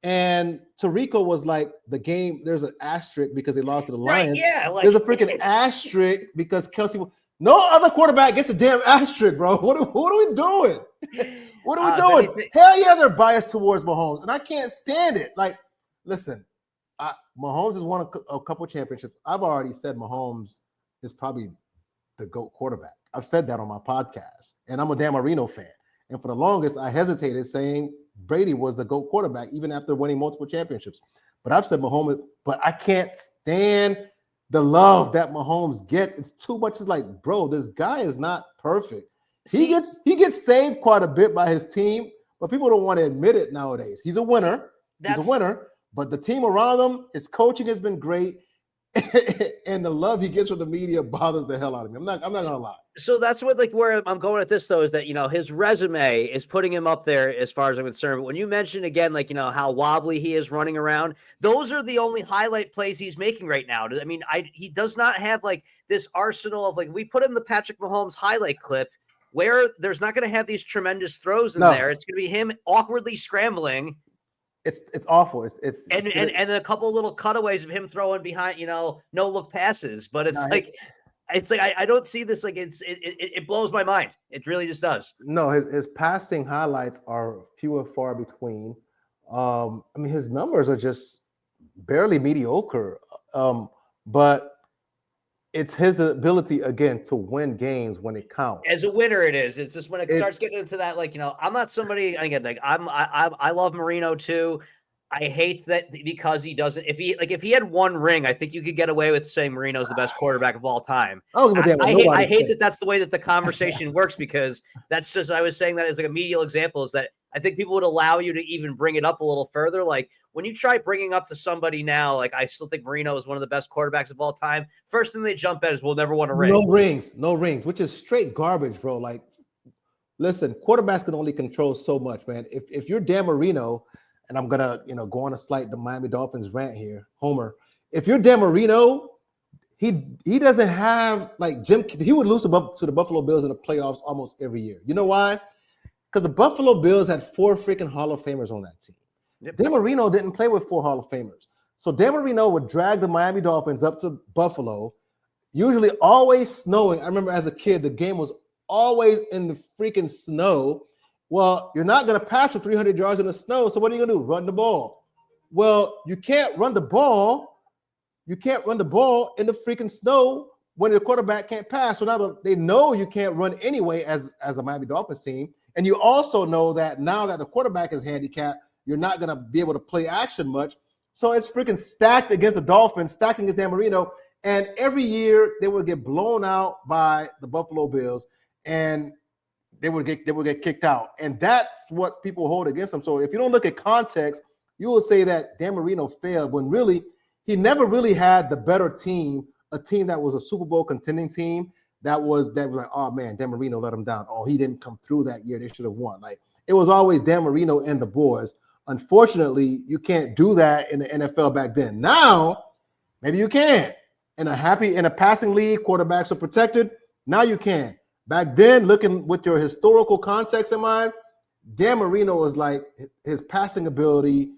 And Tarico was like, the game, there's an asterisk because they lost to the Lions. Right, yeah, there's a freaking asterisk because Kelsey. No other quarterback gets a damn asterisk, bro. What are we doing? What are we doing? Hell yeah, they're biased towards Mahomes, and I can't stand it. Like, listen, Mahomes has won a couple championships. I've already said Mahomes is probably the GOAT quarterback. I've said that on my podcast, and I'm a Dan Marino fan. And for the longest, I hesitated saying Brady was the GOAT quarterback, even after winning multiple championships. But I've said Mahomes, but I can't stand the love that Mahomes gets. It's too much. It's like, bro, this guy is not perfect. He gets saved quite a bit by his team, but people don't want to admit it nowadays. He's a winner. He's a winner, but the team around him, his coaching has been great. And the love he gets from the media bothers the hell out of me. I'm not gonna lie. So that's what, like, where I'm going at this though, is that, you know, his resume is putting him up there as far as I'm concerned. But when you mention again, like, you know, how wobbly he is running around, those are the only highlight plays he's making right now. I mean, he does not have like this arsenal of, like, we put in the Patrick Mahomes highlight clip where there's not going to have these tremendous throws in there. It's going to be him awkwardly scrambling. It's awful. And a couple of little cutaways of him throwing behind, you know, no look passes. But it's I don't see this. Like, it blows my mind. It really just does. No, his passing highlights are few and far between. I mean, his numbers are just barely mediocre. But it's his ability, again, to win games when it counts. As a winner, it is. It's just when it starts getting into that, like, you know, I'm not somebody, again, like, I love Marino too. I hate that because he doesn't. If he had one ring, I think you could get away with saying Marino's the best quarterback of all time. I hate that that's the way that the conversation works, because that's just, I was saying that as like a medial example, is that I think people would allow you to even bring it up a little further. Like, when you try bringing up to somebody now, like, I still think Marino is one of the best quarterbacks of all time, first thing they jump at is, we'll never want a ring. No rings, which is straight garbage, bro. Like, listen, quarterbacks can only control so much, man. If you're Dan Marino, and I'm gonna, you know, go on the Miami Dolphins rant here, Homer. If you're Dan Marino, he doesn't have, like, he would lose to the Buffalo Bills in the playoffs almost every year. You know why? Because the Buffalo Bills had 4 freaking Hall of Famers on that team. Yep. Dan Marino didn't play with 4 Hall of Famers. So Dan Marino would drag the Miami Dolphins up to Buffalo, usually always snowing. I remember as a kid, the game was always in the freaking snow. Well, you're not going to pass for 300 yards in the snow, so what are you going to do? Run the ball. Well, you can't run the ball. You can't run the ball in the freaking snow when the quarterback can't pass. So now they know you can't run anyway as a Miami Dolphins team. And you also know that now that the quarterback is handicapped, you're not going to be able to play action much. So it's freaking stacked against the Dolphins, stacked against Dan Marino. And every year they would get blown out by the Buffalo Bills, and they would get kicked out. And that's what people hold against them. So if you don't look at context, you will say that Dan Marino failed, when really he never really had the better team, a team that was a Super Bowl contending team that was like, oh man, Dan Marino let him down. Oh, he didn't come through that year. They should have won. Like, it was always Dan Marino and the boys. Unfortunately, you can't do that in the NFL back then. Now, maybe you can. In a passing league, quarterbacks are protected. Now you can. Back then, looking with your historical context in mind, Dan Marino was like, his passing ability,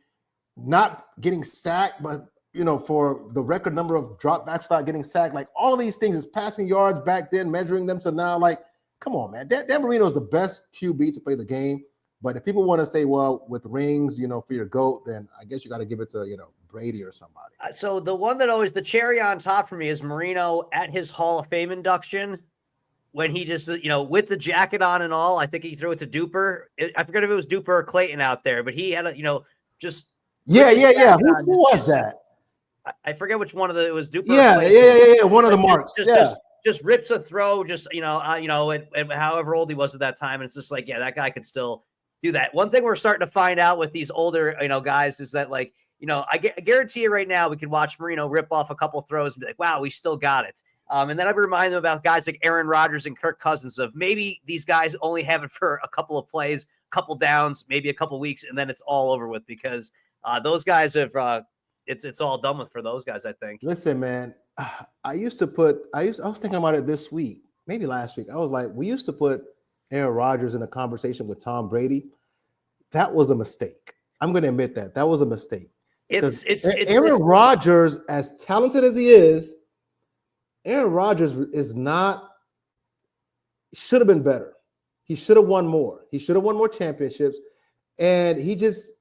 not getting sacked, but, you know, for the record number of dropbacks without getting sacked, like all of these things, his passing yards back then, measuring them to now, like, come on, man. Dan Marino is the best QB to play the game. But if people want to say, well, with rings, you know, for your GOAT, then I guess you got to give it to, you know, Brady or somebody. So the one that always, the cherry on top for me is Marino at his Hall of Fame induction, when he just, you know, with the jacket on and all. I think he threw it to Duper. I forget if it was Duper or Clayton out there, but he had a, you know, just. Yeah. Who was that? I forget which one of it was Duper. Yeah. One of the marks. Just rips a throw, just, you know, and however old he was at that time. And it's just like, yeah, that guy could still do that. One thing we're starting to find out with these older, you know, guys is that, like, you know, I guarantee you right now, we could watch Marino rip off a couple throws and be like, wow, we still got it. And then I remind them about guys like Aaron Rodgers and Kirk Cousins, of maybe these guys only have it for a couple of plays, a couple downs, maybe a couple weeks, and then it's all over with, because those guys have it's all done with for those guys, I think. Listen, man, I was thinking about it this week, maybe last week. I was like, we used to put Aaron Rodgers in a conversation with Tom Brady. That was a mistake. I'm going to admit that was a mistake. Aaron Rodgers, as talented as he is, Aaron Rodgers is not should have been better. He should have won more. He should have won more championships. And he's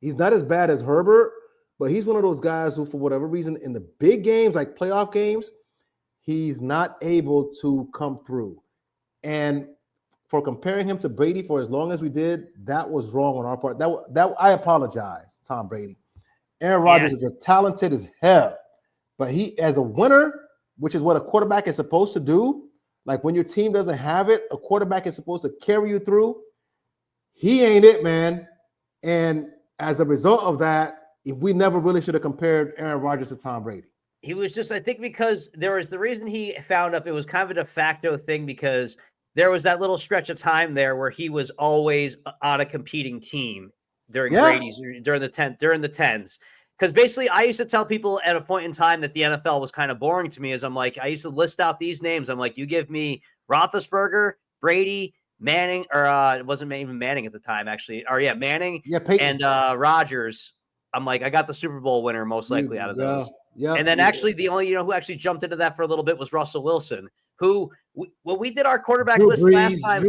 not as bad as Herbert, but he's one of those guys who, for whatever reason, in the big games, like playoff games, he's not able to come through. And for comparing him to Brady for as long as we did, that was wrong on our part. That I apologize, Tom Brady. Aaron Rodgers is as talented as hell, but he, as a winner, which is what a quarterback is supposed to do, like when your team doesn't have it, a quarterback is supposed to carry you through. He ain't it, man. And as a result of that, we never really should have compared Aaron Rodgers to Tom Brady. He was just, I think, because there was the reason he found up, it was kind of a de facto thing because there was that little stretch of time there where he was always on a competing team during Brady's, during the tens. Because basically, I used to tell people at a point in time that the NFL was kind of boring to me. As I'm like, I used to list out these names. I'm like, you give me Roethlisberger, Brady, Manning, or it wasn't even Manning at the time, actually. Or Manning, Peyton. and Rodgers. I'm like, I got the Super Bowl winner most likely out of those. Yeah. And then actually, the only who actually jumped into that for a little bit was Russell Wilson, who when we did our quarterback list last time.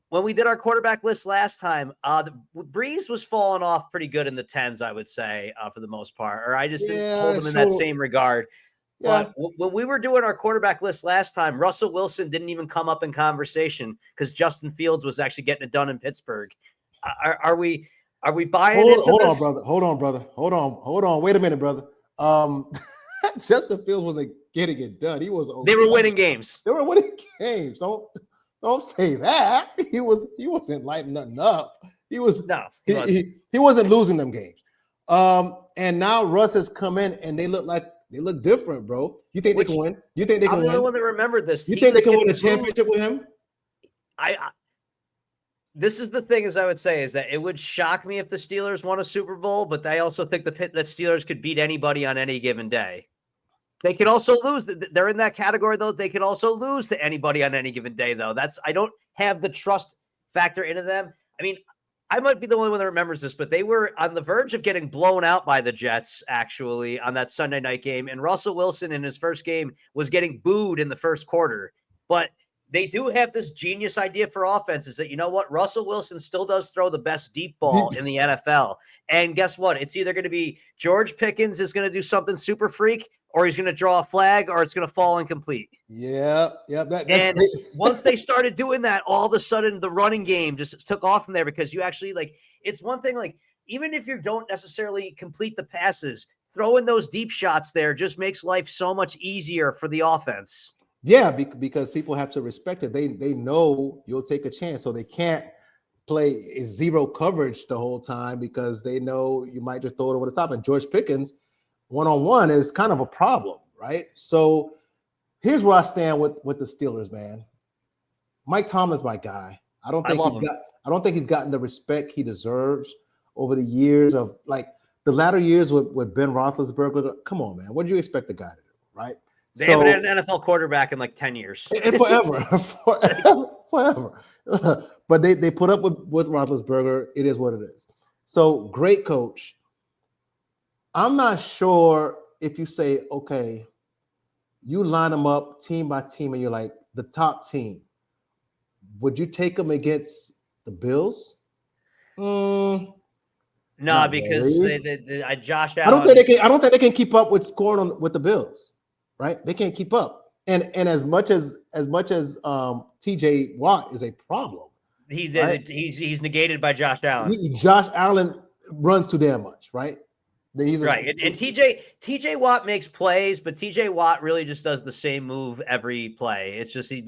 When we did our quarterback list last time, Breeze was falling off pretty good in the 10s, I would say, for the most part. Or I just didn't hold him in that same regard. But when we were doing our quarterback list last time, Russell Wilson didn't even come up in conversation because Justin Fields was actually getting it done in Pittsburgh. Are we buying into this? Hold on, brother. Hold on. Wait a minute, brother. Justin Fields wasn't getting it done. He was. They were winning games. They were winning games. Don't say that. He wasn't lighting nothing up. He wasn't losing them games. And now Russ has come in and they look different, bro. You think they can win? You think they can win? I'm the one that remembered this. You think they can win a championship with him? This is the thing, as I would say, is that it would shock me if the Steelers won a Super Bowl, but I also think that Steelers could beat anybody on any given day. They could also lose. They're in that category, though. They could also lose to anybody on any given day, though. I don't have the trust factor into them. I mean, I might be the only one that remembers this, but they were on the verge of getting blown out by the Jets, actually, on that Sunday night game. And Russell Wilson in his first game was getting booed in the first quarter. But they do have this genius idea for offenses that, you know what? Russell Wilson still does throw the best deep ball in the NFL. And guess what? It's either going to be George Pickens is going to do something super freak, or he's going to draw a flag, or it's going to fall incomplete. Yeah. And once they started doing that, all of a sudden the running game just took off from there because you actually it's one thing, even if you don't necessarily complete the passes, throwing those deep shots there just makes life so much easier for the offense. Yeah, because people have to respect it. They know you'll take a chance, so they can't play zero coverage the whole time because they know you might just throw it over the top. And George Pickens, one-on-one, is kind of a problem, right? So here's where I stand with the Steelers, man. Mike Tomlin's my guy. I don't think he's gotten the respect he deserves over the years of the latter years with Ben Roethlisberger. Come on, man. What do you expect the guy to do, right? They haven't had an NFL quarterback in 10 years. And forever. But they put up with Roethlisberger. It is what it is. So great coach. I'm not sure if you say, okay, you line them up team by team and you're like the top team. Would you take them against the Bills? No, because Josh Allen. I don't think they can keep up with scoring with the Bills. Right, they can't keep up, and as much as T.J. Watt is a problem, he's negated by Josh Allen. Josh Allen runs too damn much, right? And T.J. Watt makes plays, but T.J. Watt really just does the same move every play. It's just he's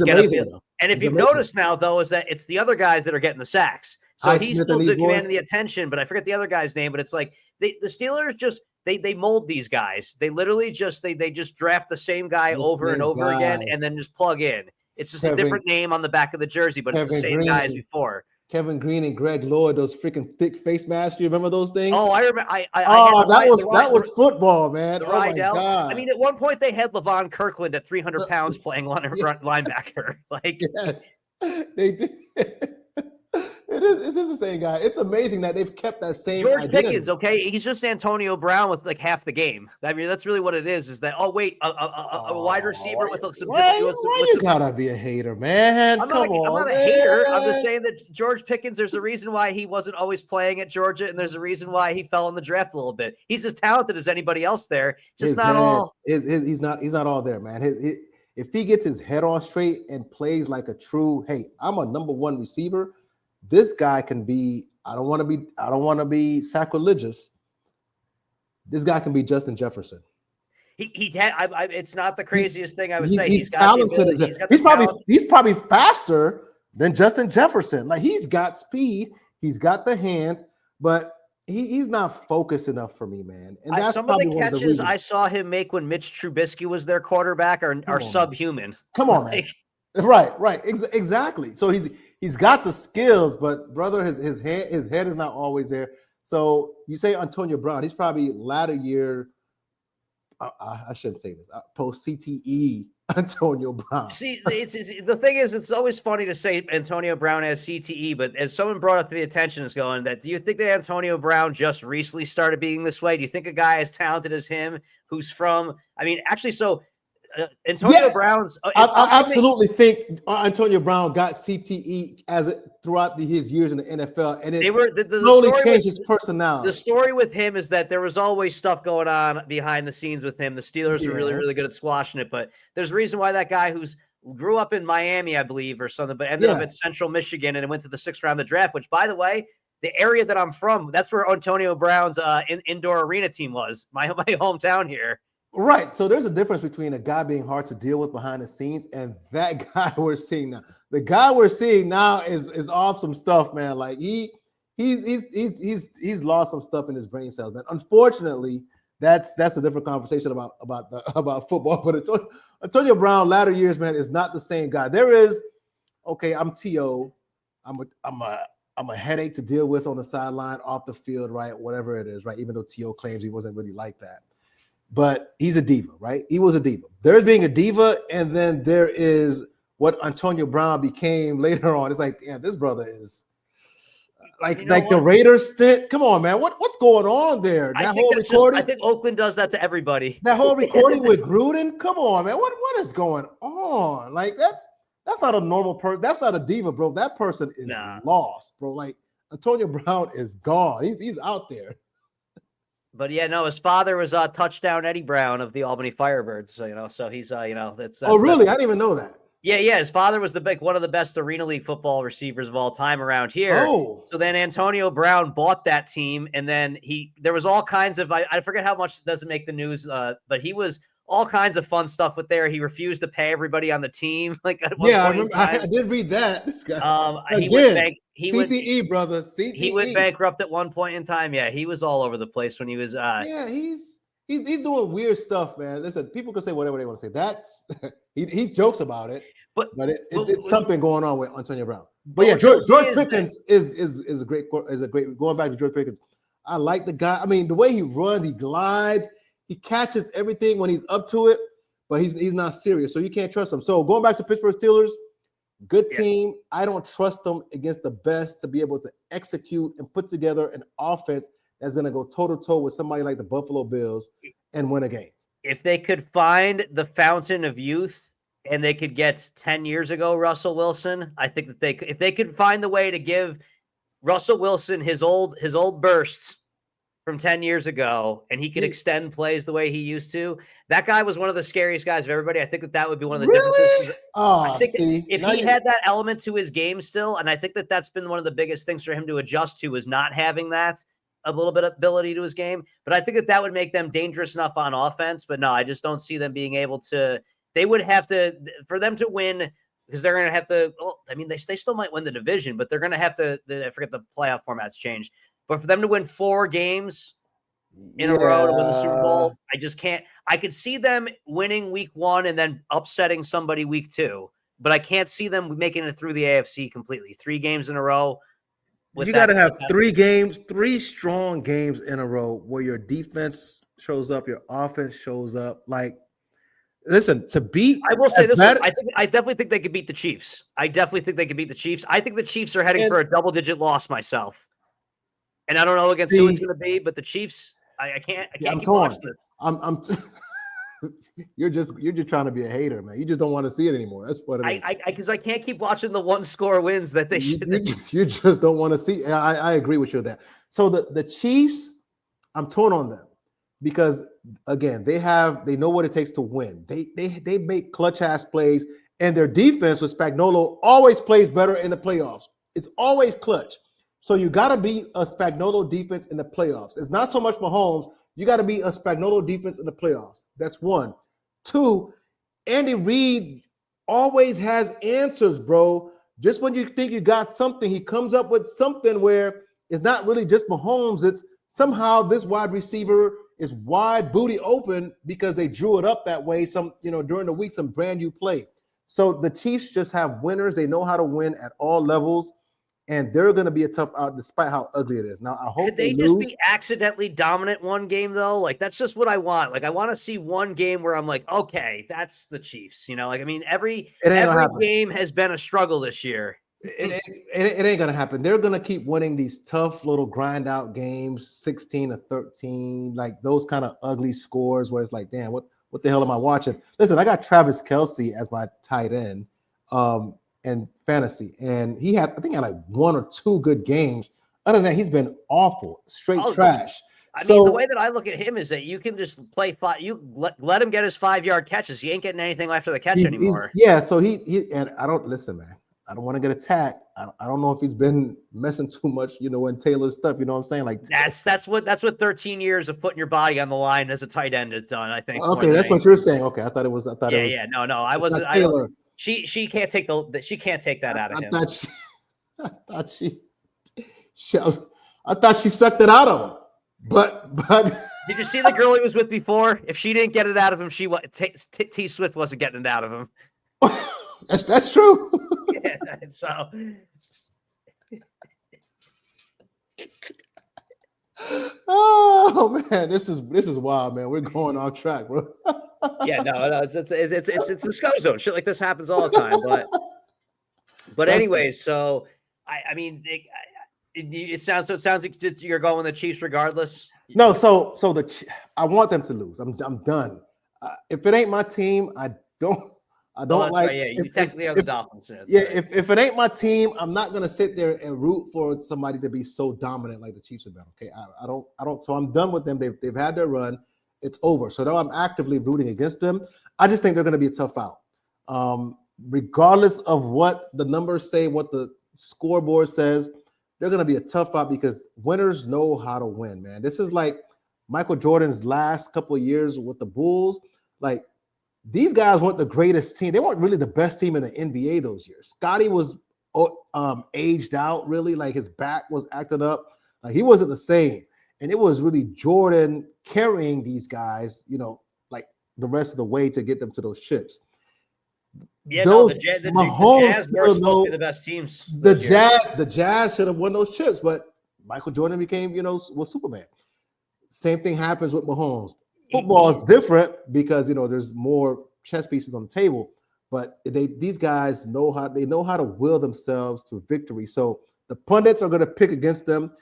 amazing. And if you've noticed now, though, is that it's the other guys that are getting the sacks. So he's still commanding the attention, but I forget the other guy's name. But it's like the Steelers just. They mold these guys. They literally just they just draft the same guy over and over again and then just plug in. It's just a different name on the back of the jersey, but it's the same guys before. Kevin Green and Greg Lloyd, those freaking thick face masks. You remember those things? Oh, I remember. That was football, man. Oh my God. I mean, at one point they had Levon Kirkland at 300 pounds playing linebacker. Yes, they did. It's is the same guy. It's amazing that they've kept that same George identity. Pickens, okay, he's just Antonio Brown with like half the game. I mean, that's really what it is. Is that a wide receiver with some why you gotta be a hater, man? I'm Come I'm on, not a man. hater. I'm just saying that George Pickens, there's a reason why he wasn't always playing at Georgia, and there's a reason why he fell in the draft a little bit. He's as talented as anybody else there, just not all. He's not all there, man. If he gets his head on straight and plays like a true, hey, I'm a number one receiver, this guy can be. I don't want to be sacrilegious. This guy can be Justin Jefferson. It's not the craziest thing I would say. He's talented. He's probably faster than Justin Jefferson. Like, he's got speed, he's got the hands, but he's not focused enough for me, man. And that's some of the catches I saw him make when Mitch Trubisky was their quarterback are subhuman. Come on, man. Right. Exactly. So he's got the skills, but brother, his head is not always there. So you say Antonio Brown, he's probably latter year. I shouldn't say this. Post CTE Antonio Brown. See, the thing is, it's always funny to say Antonio Brown has CTE, but as someone brought up to the attention is going that, do you think that Antonio Brown just recently started being this way? Do you think a guy as talented as him, who's from, I mean, actually, so Antonio Brown's. I absolutely think Antonio Brown got CTE throughout his years in the NFL, and it slowly changed his personality. The story with him is that there was always stuff going on behind the scenes with him. The Steelers were really, really good at squashing it, but there's a reason why that guy grew up in Miami, I believe, or something, but ended up at Central Michigan and went to the 6th round of the draft, which, by the way, the area that I'm from, that's where Antonio Brown's indoor arena team was, my hometown here. Right. So there's a difference between a guy being hard to deal with behind the scenes and that guy we're seeing now. The guy we're seeing now is off some stuff, man. Like he's lost some stuff in his brain cells, man. Unfortunately, that's a different conversation about football. But Antonio Brown, latter years, man, is not the same guy. There is, okay, I'm T.O. I'm a headache to deal with on the sideline, off the field, right? Whatever it is, right? Even though T.O. claims he wasn't really like that. But he's a diva, right? He was a diva. There's being a diva, and then there is what Antonio Brown became later on. It's like, damn, this brother is like the Raiders stint. Come on, man. What's going on there? I think Oakland does that to everybody. That whole recording with Gruden. Come on, man. What is going on? Like that's not a normal person. That's not a diva, bro. That person is lost, bro. Like Antonio Brown is gone. He's out there. But yeah, no, his father was touchdown Eddie Brown of the Albany Firebirds. So, so he's, that's. Oh, really? I didn't even know that. Yeah. His father was one of the best Arena League football receivers of all time around here. Oh. So then Antonio Brown bought that team. And then there was all kinds of, I forget how much doesn't make the news, but he was all kinds of fun stuff with there. He refused to pay everybody on the team. Like at one I remember. I did read that. This guy. CTE, brother. CTE. He went bankrupt at one point in time. Yeah, he was all over the place when he was. He's doing weird stuff, man. Listen, people can say whatever they want to say. That's he jokes about it, but it's something going on with Antonio Brown. But yeah, George Pickens is a great going back to George Pickens. I like the guy. I mean, the way he runs, he glides. He catches everything when he's up to it, but he's not serious, so you can't trust him. So going back to Pittsburgh Steelers, good team. I don't trust them against the best to be able to execute and put together an offense that's going to go toe-to-toe with somebody like the Buffalo Bills and win a game. If they could find the fountain of youth and they could get 10 years ago Russell Wilson, I think that if they could find the way to give Russell Wilson his old bursts from 10 years ago, and he could extend plays the way he used to. That guy was one of the scariest guys of everybody. I think that would be one of the differences. I think if he had that element to his game still, and I think that's been one of the biggest things for him to adjust to, is not having that a little bit of ability to his game. But I think that would make them dangerous enough on offense. But no, I just don't see them being able to. They would have to, for them to win, because they're going to have to. Well, I mean, they still might win the division, but they're going to have to. I forget the playoff format's changed. But for them to win 4 games in a row to win the Super Bowl, I just can't. I could see them winning week 1 and then upsetting somebody week 2, but I can't see them making it through the AFC completely. 3 games in a row. You got to have 3 strong games in a row where your defense shows up, your offense shows up. Like, listen, to beat I will say as this bad, one. I definitely think they could beat the Chiefs. I definitely think they could beat the Chiefs. I think the Chiefs are heading and for a double-digit loss myself. And I don't know against who it's see, going to be, but the Chiefs, I can't I'm keep watching torn. this. I'm you're just trying to be a hater, man. You just don't want to see it anymore. That's what it is. Because I can't keep watching the one score wins that they should. You just don't want to see. I agree with you there. So the Chiefs, I'm torn on them because again they know what it takes to win. They make clutch ass plays, and their defense with Spagnuolo always plays better in the playoffs. It's always clutch. So you got to be a Spagnuolo defense in the playoffs. It's not so much Mahomes. You got to be a Spagnuolo defense in the playoffs. That's one. Two, Andy Reid always has answers, bro. Just when you think you got something, he comes up with something where it's not really just Mahomes. It's somehow this wide receiver is wide booty open because they drew it up that way. During the week, some brand new play. So the Chiefs just have winners. They know how to win at all levels, and they're going to be a tough out despite how ugly it is. Now, I hope Could they lose. just be accidentally dominant one game though? Like that's just what I want. Like I want to see one game where I'm like, okay, that's the Chiefs. Every game has been a struggle this year. It ain't gonna happen. They're gonna keep winning these tough little grind out games, 16-13, like those kind of ugly scores where it's like, damn, what the hell am I watching? Listen, I got Travis Kelce as my tight end in fantasy, and I think he had like one or two good games. Other than that, he's been awful, straight trash. I mean, the way that I look at him is that you can just play five. You let him get his 5-yard catches. He ain't getting anything after the catch anymore. So he and I don't listen, man. I don't want to get attacked. I don't know if he's been messing too much, in Taylor's stuff. You know what I'm saying? Like that's what 13 years of putting your body on the line as a tight end has done. I think. Okay, that's what you're saying. Okay, I thought it was. No. I wasn't. Taylor. She can't take that out of him. I thought she sucked it out of him. But did you see the girl he was with before? If she didn't get it out of him, T Swift wasn't getting it out of him. That's true. Yeah, so. Oh man, this is wild, man. We're going off track, bro. Yeah, no, it's a Scho-Zone. Shit like this happens all the time, but anyways, so I mean, it sounds like you're going the Chiefs regardless. No, so I want them to lose. I'm done. If it ain't my team, I don't like. Right, yeah, you technically are the Dolphins. If it ain't my team, I'm not gonna sit there and root for somebody to be so dominant like the Chiefs have been. Okay, I don't. So I'm done with them. They've had their run. It's over. So now I'm actively rooting against them. I just think they're gonna be a tough out. Regardless of what the numbers say, what the scoreboard says, they're gonna be a tough out because winners know how to win. Man, this is like Michael Jordan's last couple of years with the Bulls. Like. These guys weren't the greatest team. They weren't really the best team in the NBA those years. Scotty was aged out, really. Like his back was acting up. Like he wasn't the same. And it was really Jordan carrying these guys, like the rest of the way to get them to those chips. Yeah, the Jazz were supposed to be the best teams. The Jazz should have won those chips, but Michael Jordan became, was Superman. Same thing happens with Mahomes. Football is different because there's more chess pieces on the table, but these guys know how to will themselves to victory. So the pundits are going to pick against them.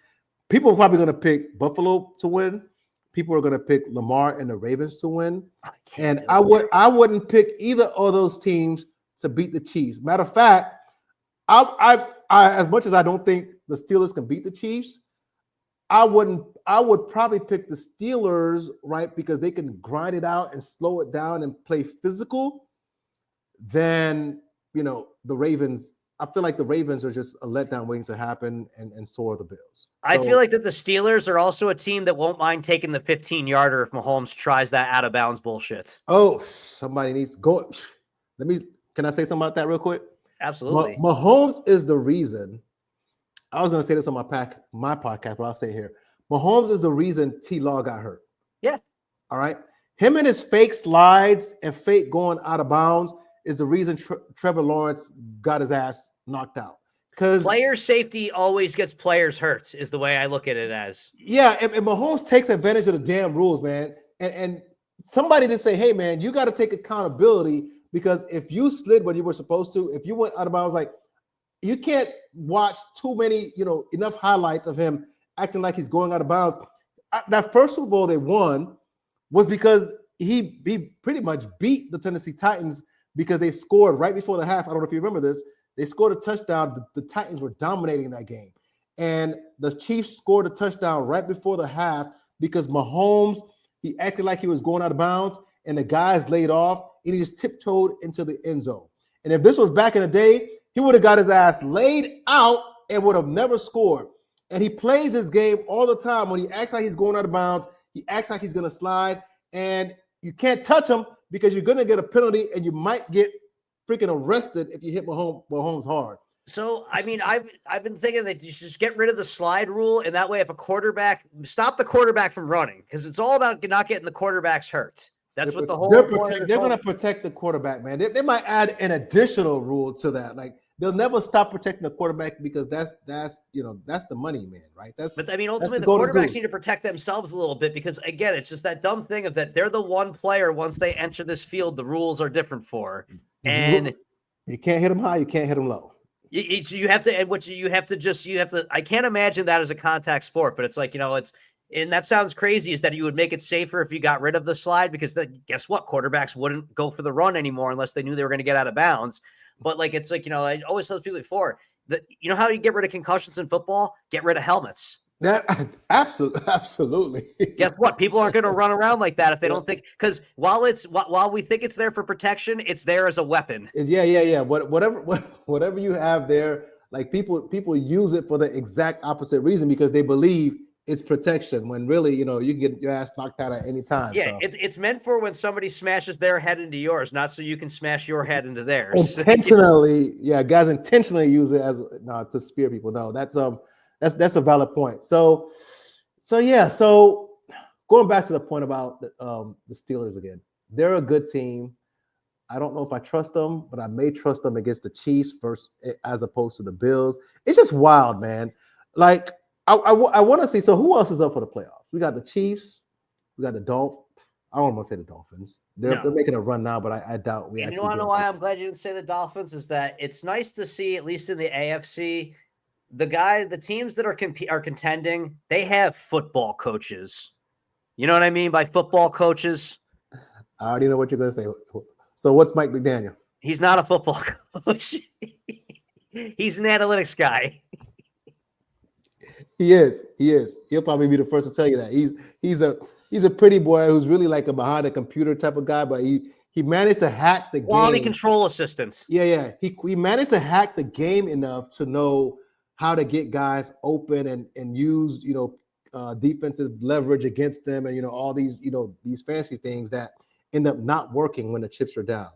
People are probably going to pick Buffalo to win. People are going to pick Lamar and the Ravens to win. And I wouldn't pick either of those teams to beat the Chiefs. Matter of fact, I as much as I don't think the Steelers can beat the Chiefs, I would probably pick the Steelers, right? Because they can grind it out and slow it down and play physical. Then, the Ravens, I feel like the Ravens are just a letdown waiting to happen, and so are the Bills. So, I feel like that the Steelers are also a team that won't mind taking the 15-yarder if Mahomes tries that out of bounds bullshit. Oh, somebody needs to go. Can I say something about that real quick? Absolutely. Mahomes is the reason. I was going to say this on my podcast, but I'll say it here. Mahomes is the reason T-Law got hurt. Yeah. All right. Him and his fake slides and fake going out of bounds is the reason Trevor Lawrence got his ass knocked out. Because player safety always gets players hurt is the way I look at it as. Yeah, and Mahomes takes advantage of the damn rules, man. And somebody to say, hey, man, you got to take accountability, because if you slid when you were supposed to, if you went out of bounds, like, you can't watch too many, enough highlights of him acting like he's going out of bounds. That first Super Bowl they won was because he pretty much beat the Tennessee Titans because they scored right before the half. I don't know if you remember this. They scored a touchdown. The Titans were dominating that game. And the Chiefs scored a touchdown right before the half because Mahomes, he acted like he was going out of bounds, and the guys laid off, and he just tiptoed into the end zone. And if this was back in the day, he would have got his ass laid out and would have never scored. And he plays his game all the time. When he acts like he's going out of bounds, he acts like he's going to slide, and you can't touch him because you're going to get a penalty, and you might get freaking arrested if you hit Mahomes hard. So, I mean, I've been thinking that you should just get rid of the slide rule, and that way, if a quarterback, stop the quarterback from running, because it's all about not getting the quarterbacks hurt. That's what the whole. They're going to protect the quarterback, man. They might add an additional rule to that, like they'll never stop protecting the quarterback because that's the money, man, right? But I mean, ultimately, the quarterbacks need to protect themselves a little bit because, again, it's just that dumb thing of that they're the one player once they enter this field, the rules are different for, and you can't hit them high, you can't hit them low. You have to, and what you have to. I can't imagine that as a contact sport, but it's like and that sounds crazy. Is that you would make it safer if you got rid of the slide because guess what? Quarterbacks wouldn't go for the run anymore unless they knew they were going to get out of bounds. But it's like I always tell people before that how you get rid of concussions in football? Get rid of helmets. That absolutely. Guess what? People aren't going to run around like that if they don't think, because while we think it's there for protection, it's there as a weapon. Yeah. Whatever you have there, like people use it for the exact opposite reason because they believe it's protection when really, you can get your ass knocked out at any time. Yeah, so. It's meant for when somebody smashes their head into yours, not so you can smash your head into theirs. Intentionally, yeah, guys intentionally use it as to spear people. No, that's a valid point. So going back to the point about the Steelers again, they're a good team. I don't know if I trust them, but I may trust them against the Chiefs as opposed to the Bills. It's just wild, man. Like I want to see. So who else is up for the playoffs? We got the Chiefs. We got the Dolphins. I don't want to say the Dolphins. They're making a run now, but I doubt we. And you want to know why I'm glad you didn't say the Dolphins is that it's nice to see, at least in the AFC, the teams that are contending, they have football coaches. You know what I mean by football coaches? I already know what you're going to say. So what's Mike McDaniel? He's not a football coach. He's an analytics guy. He is. He'll probably be the first to tell you that. He's a pretty boy who's really like a behind a computer type of guy, but he managed to hack the quality game. Control assistant. Yeah. He managed to hack the game enough to know how to get guys open and use defensive leverage against them, and all these these fancy things that end up not working when the chips are down.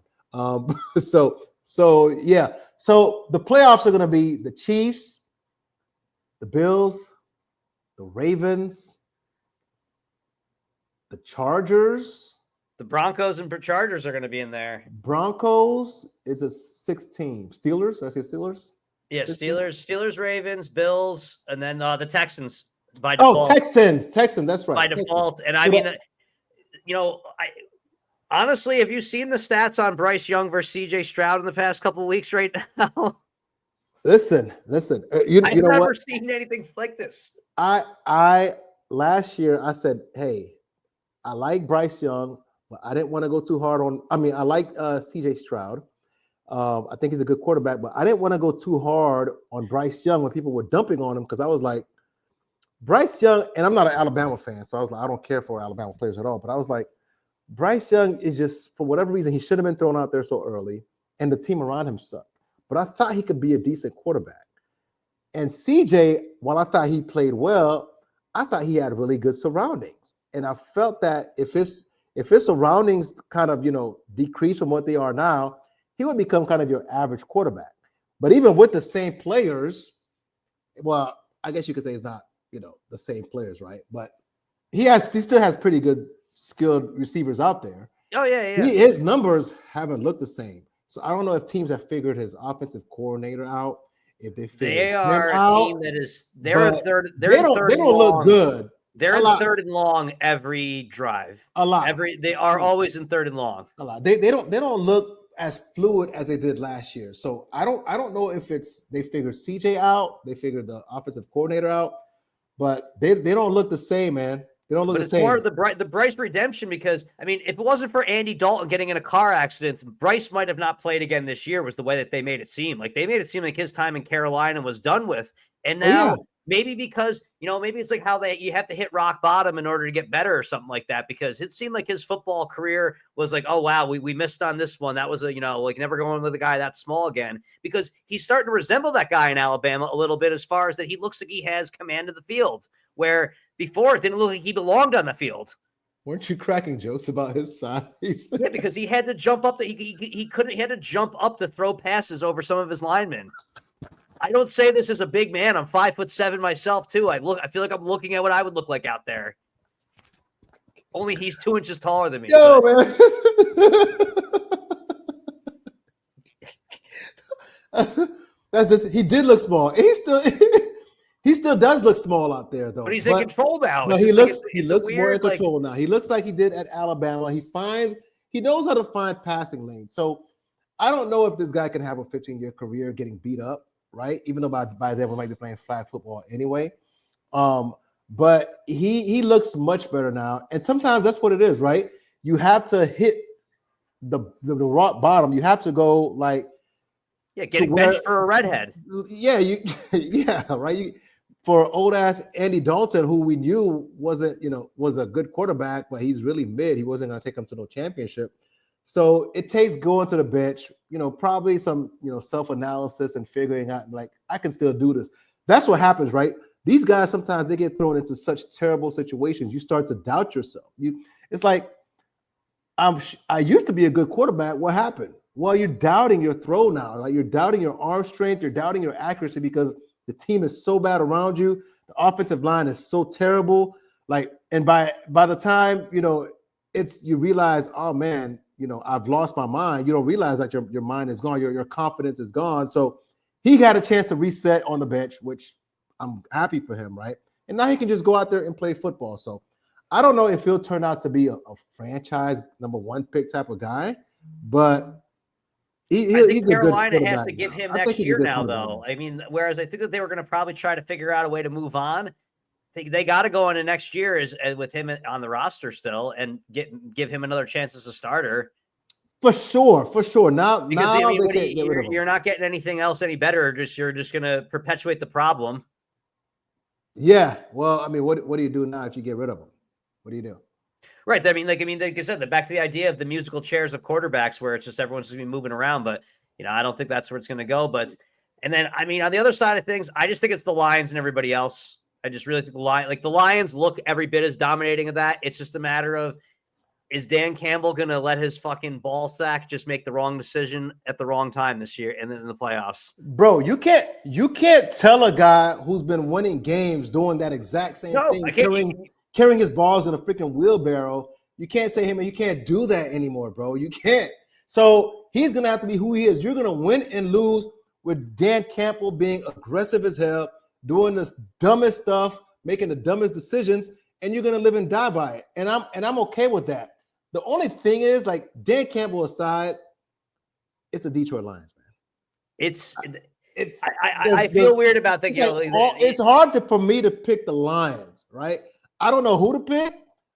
So the playoffs are going to be the Chiefs, the Bills, the Ravens, the Chargers. The Broncos and Chargers are going to be in there. Broncos is a 6-team. Steelers? Did I say Steelers? Yeah, Steelers, Ravens, Bills, and then the Texans by default. Oh, Texans. That's right. By default. And I mean, honestly, have you seen the stats on Bryce Young versus CJ Stroud in the past couple of weeks right now? Listen. I've never seen anything like this. I last year I said, hey, I like Bryce Young, but I didn't want to go too hard on. I mean, I like CJ Stroud. I think he's a good quarterback, but I didn't want to go too hard on Bryce Young when people were dumping on him because I was like, Bryce Young, and I'm not an Alabama fan, so I was like, I don't care for Alabama players at all. But I was like, Bryce Young is just, for whatever reason, he should have been thrown out there so early, and the team around him sucked. But I thought he could be a decent quarterback. And CJ, while I thought he played well, I thought he had really good surroundings. And I felt that if his surroundings kind of, decrease from what they are now, he would become kind of your average quarterback. But even with the same players, well, I guess you could say it's not, the same players, right? But he still has pretty good skilled receivers out there. Oh, yeah. His numbers haven't looked the same. So I don't know if teams have figured his offensive coordinator out. If they figured they are him out, a team that is they don't look good. They're A in lot. third and long every drive. A lot. They are always in third and long. A lot. They don't look as fluid as they did last year. So I don't know if it's they figured CJ out, they figured the offensive coordinator out, but they don't look the same, man. They don't look But the it's same. more of the Bryce redemption because, I mean, if it wasn't for Andy Dalton getting in a car accident, Bryce might have not played again this year was the way that they made it seem. Like they made it seem like his time in Carolina was done with. And now maybe because, maybe it's like how you have to hit rock bottom in order to get better or something like that, because it seemed like his football career was like, oh, wow, we missed on this one. That was like never going with a guy that small again, because he's starting to resemble that guy in Alabama a little bit as far as that he looks like he has command of the field, where before it didn't look like he belonged on the field. Weren't you cracking jokes about his size? Yeah, because he had to jump up. He couldn't. He had to jump up to throw passes over some of his linemen. I don't say this as a big man. I'm 5'7" myself too. I feel like I'm looking at what I would look like out there. Only he's 2 inches taller than me. Yo, man. That's just he did look small. He still does look small out there though. But he's in control now. But he looks more in control now. He looks like he did at Alabama. He knows how to find passing lanes. So I don't know if this guy can have a 15-year career getting beat up, right? Even though by then we might be playing flag football anyway. But he looks much better now. And sometimes that's what it is, right? You have to hit the rock bottom. You have to go like getting benched for a redhead. Yeah, right. For old ass Andy Dalton, who we knew was a good quarterback, but he's really mid. He wasn't going to take him to no championship. So it takes going to the bench, probably some, self-analysis and figuring out like, I can still do this. That's what happens, right? These guys, sometimes they get thrown into such terrible situations. You start to doubt yourself. It's like, I used to be a good quarterback. What happened? Well, you're doubting your throw now. Like you're doubting your arm strength. You're doubting your accuracy because the team is so bad around you. The offensive line is so terrible. Like, and by the time, you realize, oh man, I've lost my mind. You don't realize that your mind is gone. Your confidence is gone. So he got a chance to reset on the bench, which I'm happy for him, right? And now he can just go out there and play football. So I don't know if he'll turn out to be a franchise number 1 pick type of guy, but I think Carolina has to give him next year now, though. I mean, whereas I think that they were going to probably try to figure out a way to move on. They got to go into next year with him on the roster still and give him another chance as a starter. For sure. Now they can't get rid of him. You're not getting anything else any better. You're just going to perpetuate the problem. Yeah. Well, I mean, what do you do now if you get rid of him? What do you do? Right. I mean, like I said, back to the idea of the musical chairs of quarterbacks where it's just everyone's just going to be moving around. But, I don't think that's where it's going to go. But, and then, I mean, on the other side of things, I just think it's the Lions and everybody else. I just really think the Lions look every bit as dominating of that. It's just a matter of, is Dan Campbell going to let his fucking ball sack just make the wrong decision at the wrong time this year and then in the playoffs? Bro, you can't tell a guy who's been winning games doing that exact same thing, carrying his balls in a freaking wheelbarrow. You can't say, hey, man, you can't do that anymore, bro. You can't. So he's going to have to be who he is. You're going to win and lose with Dan Campbell being aggressive as hell, doing this dumbest stuff, making the dumbest decisions, and you're going to live and die by it. And I'm okay with that. The only thing is, like, Dan Campbell aside, it's a Detroit Lions, man. I feel weird about thinking. It's hard for me to pick the Lions, right? I don't know who to pick,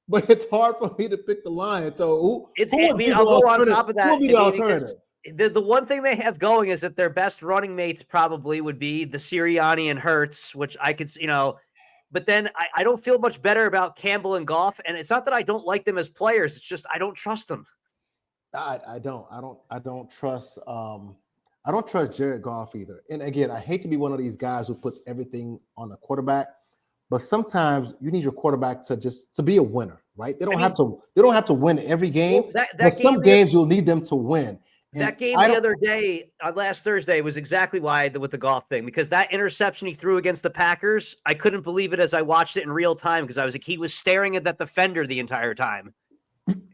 but it's hard for me to pick the Lions. So I'll go on top of that. Who will be the alternative? The one thing they have going is that their best running mates probably would be the Sirianni and Hurts, which I could, but then I don't feel much better about Campbell and Goff. And it's not that I don't like them as players. It's just I don't trust them. I don't trust Jared Goff either. And again, I hate to be one of these guys who puts everything on the quarterback, but sometimes you need your quarterback to be a winner, right? They don't have to win every game. Well, but some games you'll need them to win. And that game the other day, last Thursday, was exactly why with the Goff thing, because that interception he threw against the Packers, I couldn't believe it as I watched it in real time because he was staring at that defender the entire time.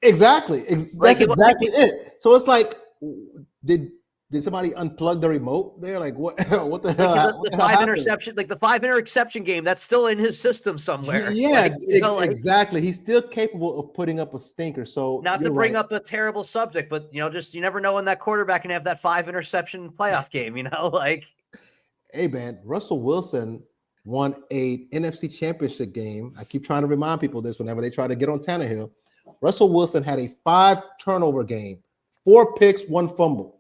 Exactly. That's exactly it. So it's like, did Did somebody unplug the remote there? Like what? What the hell? Like What the the hell five happened? interception, like the 5 interception game, that's still in his system somewhere. Yeah, Like, you know, like exactly. He's still capable of putting up a stinker. So not to you're bring right. up a terrible subject, but just you never know when that quarterback can have that 5 interception playoff game. Like Hey man, Russell Wilson won a NFC Championship game. I keep trying to remind people this whenever they try to get on Tannehill. Russell Wilson had a 5 turnover game, 4 picks, 1 fumble.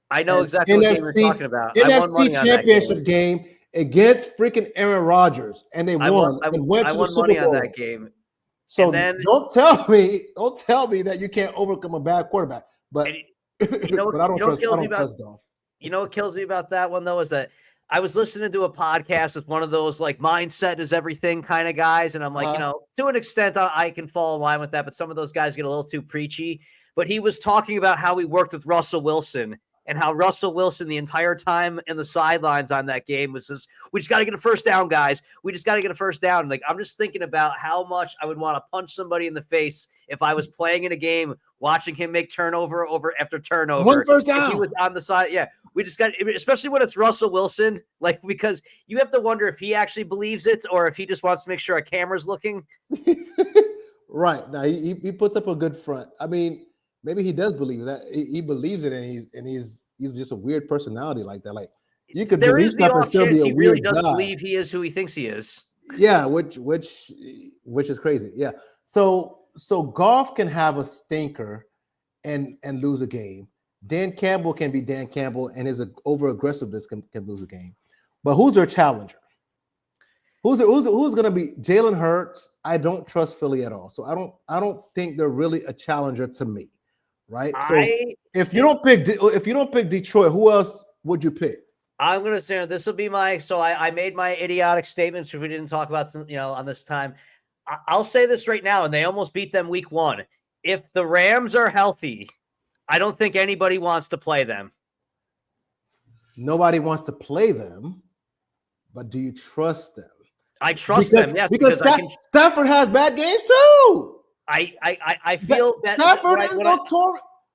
I know And exactly what game you're talking about. I won NFC money on that game. Championship game against freaking Aaron Rodgers, and they won and went I to the won Super money on that Bowl. game. So And then don't tell me that you can't overcome a bad quarterback. But but I don't trust Goff. You know what kills me about that one though is that I was listening to a podcast with one of those like mindset is everything kind of guys, and I'm like, to an extent, I can fall in line with that, but some of those guys get a little too preachy. But he was talking about how he worked with Russell Wilson and how Russell Wilson the entire time in the sidelines on that game was just, we just got to get a first down, guys. We just got to get a first down. And like, I'm just thinking about how much I would want to punch somebody in the face if I was playing in a game, watching him make turnover over after turnover. 1 first down. If he was on the side. Yeah. We just got, especially when it's Russell Wilson, like, because you have to wonder if he actually believes it or if he just wants to make sure a camera's looking. Right. Now he puts up a good front. I mean, maybe he does believe that. He believes it, and he's just a weird personality like that. Like you could there believe is the stuff and off still chance be a he really weird doesn't guy. believe he is who he thinks he is. Yeah, which is crazy. Yeah. So Goff can have a stinker and lose a game. Dan Campbell can be Dan Campbell, and his over aggressiveness can lose a game. But who's their challenger? Who's going to be Jalen Hurts? I don't trust Philly at all. So I don't think they're really a challenger to me, right? So if you don't pick Detroit, who else would you pick? I'm going to say this will be my. So I made my idiotic statements which we didn't talk about, on this time. I'll say this right now, and they almost beat them week 1. If the Rams are healthy, I don't think anybody wants to play them. Nobody wants to play them, but do you trust them? I trust them, yes. Because Stafford has bad games too. I feel that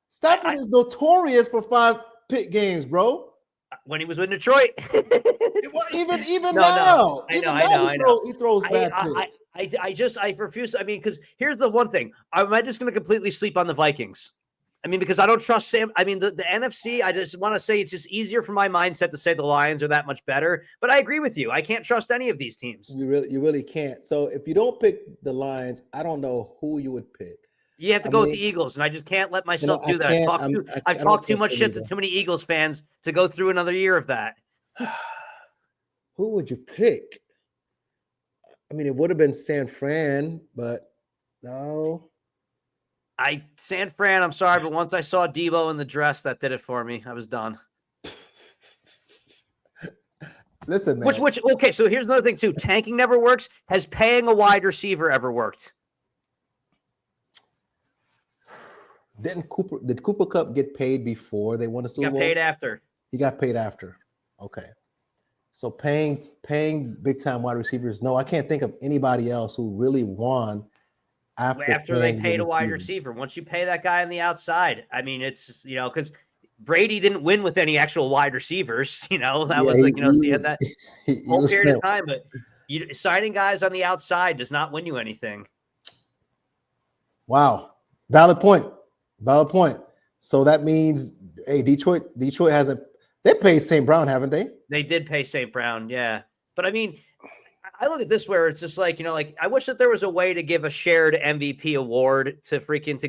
Stafford is notorious for 5-pick games, bro. When he was with Detroit. even now. I know. He throws bad picks. I refuse. I mean, because here's the one thing. Am I just going to completely sleep on the Vikings? I mean, because I don't trust Sam. I mean, the NFC, I just want to say it's just easier for my mindset to say the Lions are that much better. But I agree with you. I can't trust any of these teams. You really can't. So if you don't pick the Lions, I don't know who you would pick. You have to go with the Eagles, and I just can't let myself do that. I've talked too much shit to too many Eagles fans to go through another year of that. Who would you pick? I mean, it would have been San Fran, but no. San Fran, I'm sorry, but once I saw Debo in the dress, that did it for me. I was done. Listen, man. Okay, so here's another thing too. Tanking never works. Has paying a wide receiver ever worked? Did Cooper Kupp get paid before they won the Super Bowl? He got paid after. He got paid after. Okay. So paying big time wide receivers. No, I can't think of anybody else who really won after they paid a wide receiver. Once you pay that guy on the outside, I mean, it's because Brady didn't win with any actual wide receivers. He had that whole period of time. But signing guys on the outside does not win you anything. Wow, valid point. So that means, hey, Detroit hasn't. They paid St. Brown, haven't they? They did pay St. Brown, yeah. But I mean, I look at this where it's just like, I wish that there was a way to give a shared MVP award to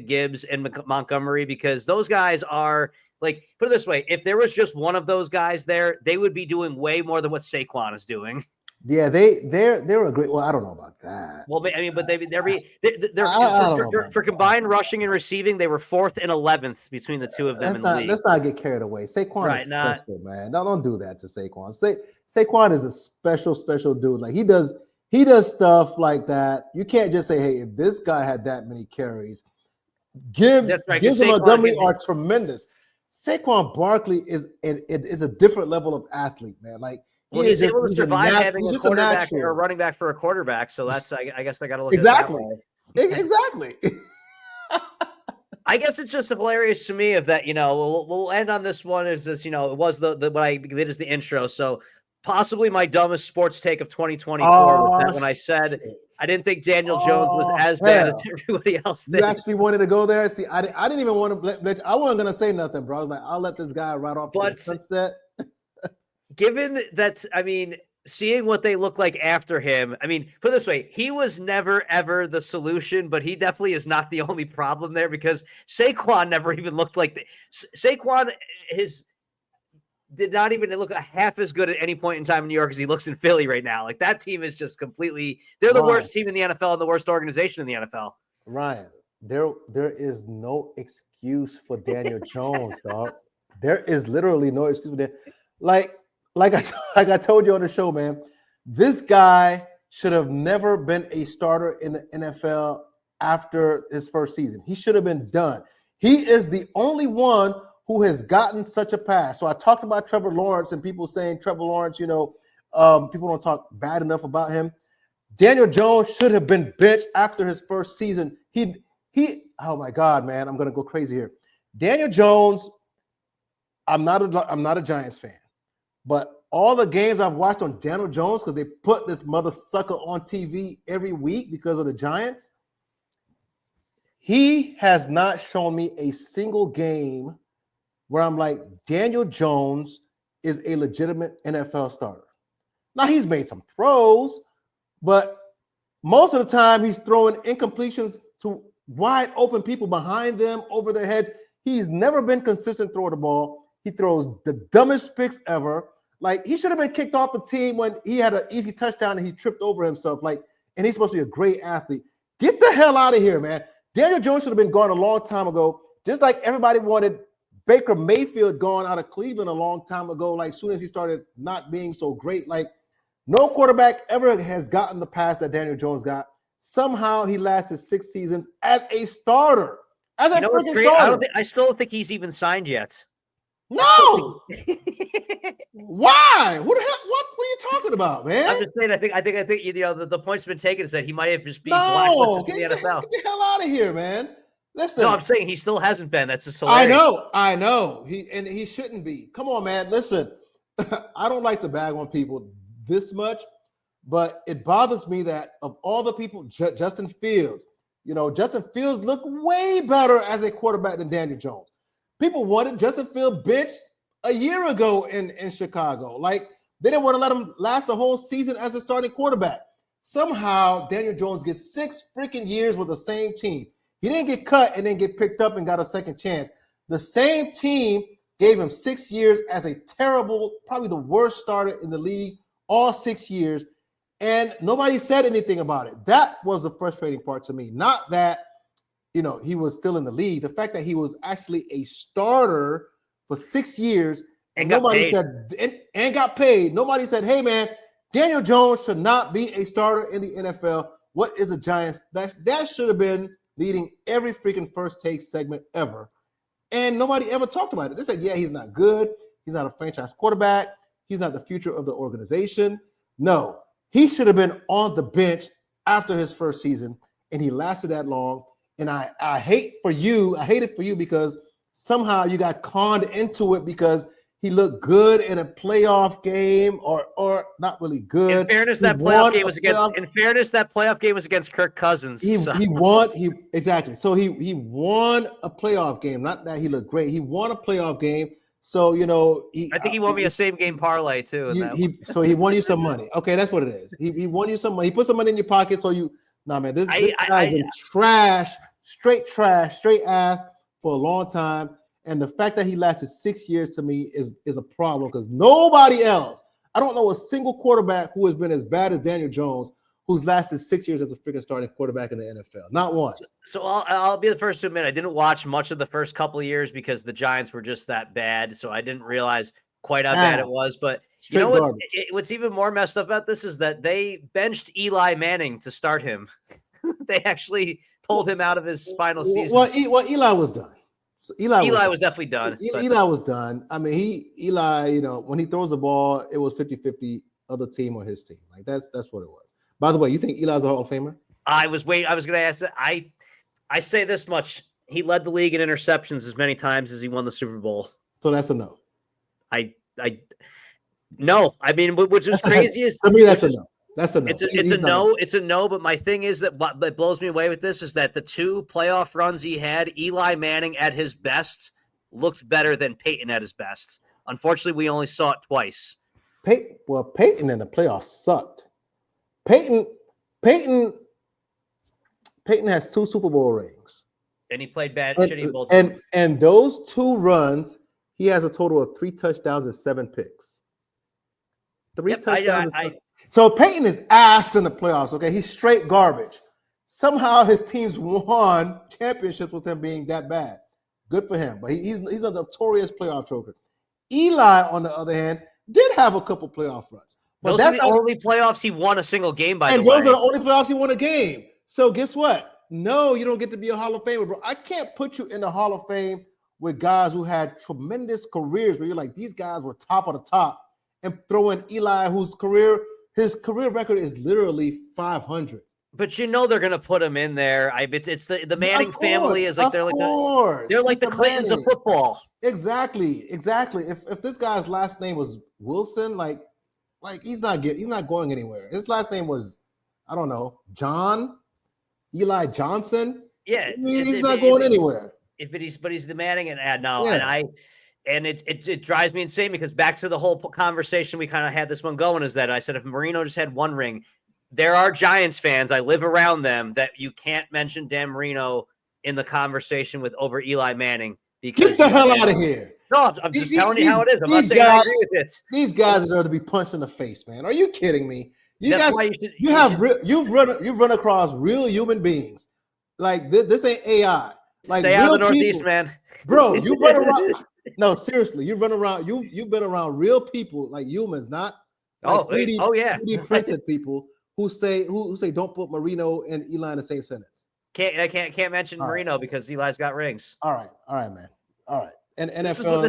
Gibbs and Montgomery, because those guys are like, put it this way, if there was just one of those guys there, they would be doing way more than what Saquon is doing. Yeah, they're a great. Well, I don't know about that. Well, I mean, but they're for combined rushing and receiving, they were 4th and 11th between the two of them. Let's not get carried away. Saquon is special, man. No, don't do that to Saquon. Saquon is a special dude. Like he does stuff like that. You can't just say, hey, if this guy had that many carries, Gibbs and Montgomery are tremendous. Saquon Barkley is a different level of athlete, man. Like. Well, he's able to survive having a quarterback or a running back for a quarterback. So that's, I guess I got to look at it that way. Exactly. I guess it's just hilarious to me of that, we'll end on this one is this, it was the what I did as the intro. So possibly my dumbest sports take of 2024 was Oh, that when I said shit. I didn't think Daniel Jones was Oh, as bad as hell. everybody else You thinks. actually wanted to go there? See, I didn't even want to. I wasn't going to say nothing, bro. I was like, I'll let this guy ride off to the But sunset. given that, seeing what they look like after him, put it this way, he was never, ever the solution, but he definitely is not the only problem there because Saquon never even looked like Saquon did not even look a half as good at any point in time in New York as he looks in Philly right now. Like that team is just they're the worst team in the NFL and the worst organization in the NFL. Ryan, there is no excuse for Daniel Jones, dog. There is literally no excuse for that. Like I told you on the show, man, this guy should have never been a starter in the NFL after his first season. He should have been done. He is the only one who has gotten such a pass. So I talked about Trevor Lawrence and people saying Trevor Lawrence, people don't talk bad enough about him. Daniel Jones should have been benched after his first season. He oh my God, man, I'm gonna go crazy here. Daniel Jones, I'm not a Giants fan, but all the games I've watched on Daniel Jones, because they put this mother sucker on TV every week because of the Giants, he has not shown me a single game where I'm like, Daniel Jones is a legitimate NFL starter. Now, he's made some throws, but most of the time he's throwing incompletions to wide open people behind them, over their heads. He's never been consistent throwing the ball. He throws the dumbest picks ever. Like, he should have been kicked off the team when he had an easy touchdown and he tripped over himself. And he's supposed to be a great athlete. Get the hell out of here, man. Daniel Jones should have been gone a long time ago, just like everybody wanted Baker Mayfield gone out of Cleveland a long time ago, like soon as he started not being so great. Like, no quarterback ever has gotten the pass that Daniel Jones got. Somehow he lasted 6 seasons as a starter. As a freaking starter. I still don't think he's even signed yet. No. Why? What the hell? What were you talking about, man? I'm just saying. I think the point's been taken is that he might have just been blacklisted from the NFL. Get the hell out of here, man. Listen. No, I'm saying he still hasn't been. That's just hilarious. I know. He shouldn't be. Come on, man. Listen, I don't like to bag on people this much, but it bothers me that of all the people, Justin Fields, Justin Fields looked way better as a quarterback than Daniel Jones. People wanted Justin Fields benched a year ago in Chicago. Like, they didn't want to let him last a whole season as a starting quarterback. Somehow, Daniel Jones gets 6 freaking years with the same team. He didn't get cut and then get picked up and got a second chance. The same team gave him 6 years as a terrible, probably the worst starter in the league all 6 years, and nobody said anything about it. That was the frustrating part to me. Not that, he was still in the league. The fact that he was actually a starter for 6 years and nobody said, and got paid. Nobody said, hey, man, Daniel Jones should not be a starter in the NFL. What is a Giants? That should have been leading every freaking First Take segment ever. And nobody ever talked about it. They said, yeah, he's not good. He's not a franchise quarterback. He's not the future of the organization. No, he should have been on the bench after his first season, and he lasted that long. And I hate it for you because somehow you got conned into it because he looked good in a playoff game or not really good. In fairness, that playoff game was against Kirk Cousins. He won. Exactly. So he won a playoff game. Not that he looked great. He won a playoff game. So, I think he won me a same game parlay too. So he won you some money. Okay, that's what it is. He won you some money. He put some money in your pocket. So man, this guy's been straight ass for a long time. And the fact that he lasted 6 years to me is a problem because nobody else, I don't know a single quarterback who has been as bad as Daniel Jones who's lasted 6 years as a freaking starting quarterback in the NFL. Not one. So I'll be the first to admit I didn't watch much of the first couple of years because the Giants were just that bad. So I didn't realize quite how bad it was. But what's even more messed up about this is that they benched Eli Manning to start him. They actually pulled him out of his final season. Well, Eli was done. So Eli was definitely done. Eli was done. I mean, Eli, when he throws the ball, it was 50-50 other team or his team. Like that's what it was. By the way, you think Eli's a Hall of Famer? I was going to ask that. I say this much. He led the league in interceptions as many times as he won the Super Bowl. So that's a no. No. I mean, which is crazy is to me that's a no. That's a no. It's a no. It's a no. But my thing is that what blows me away with this is that the 2 playoff runs he had, Eli Manning at his best looked better than Peyton at his best. Unfortunately, we only saw it twice. Peyton in the playoffs sucked. Peyton has 2 Super Bowl rings. And he played shitty in both of them. And those 2 runs, he has a total of 3 touchdowns and 7 picks. 3 touchdowns. So Peyton is ass in the playoffs, okay? He's straight garbage. Somehow his teams won championships with him being that bad. Good for him. But he's a notorious playoff choker. Eli, on the other hand, did have a couple playoff runs. But those are the only playoffs he won a single game, by the way. And those are the only playoffs he won a game. So guess what? No, you don't get to be a Hall of Famer, bro. I can't put you in the Hall of Fame with guys who had tremendous careers where you're like, these guys were top of the top, and throw in Eli, his career record is literally 500. But you know they're gonna put him in there. It's the Manning family is like they're like the Clintons of football. Exactly. If this guy's last name was Wilson, like he's not going anywhere. His last name was, I don't know, Eli Johnson. Yeah, he's not going anywhere. But he's the Manning and no, yeah. And it drives me insane because back to the whole conversation we kind of had this one going is that I said if Marino just had 1 ring, there are Giants fans, I live around them, that you can't mention Dan Marino in the conversation with over Eli Manning. Because get the hell out of here. No, I'm just telling you how it is. I'm not saying I agree with it. These guys deserve to be punched in the face, man. Are you kidding me? You've run across real human beings. Like this ain't AI. Like stay out of the Northeast, people, man. Bro, you run around. No, seriously, you've been around real people, like humans, not like 3D printed people who say don't put Marino and Eli in the same sentence. I can't mention Marino because Eli's got rings. All right, man. All right. And NFL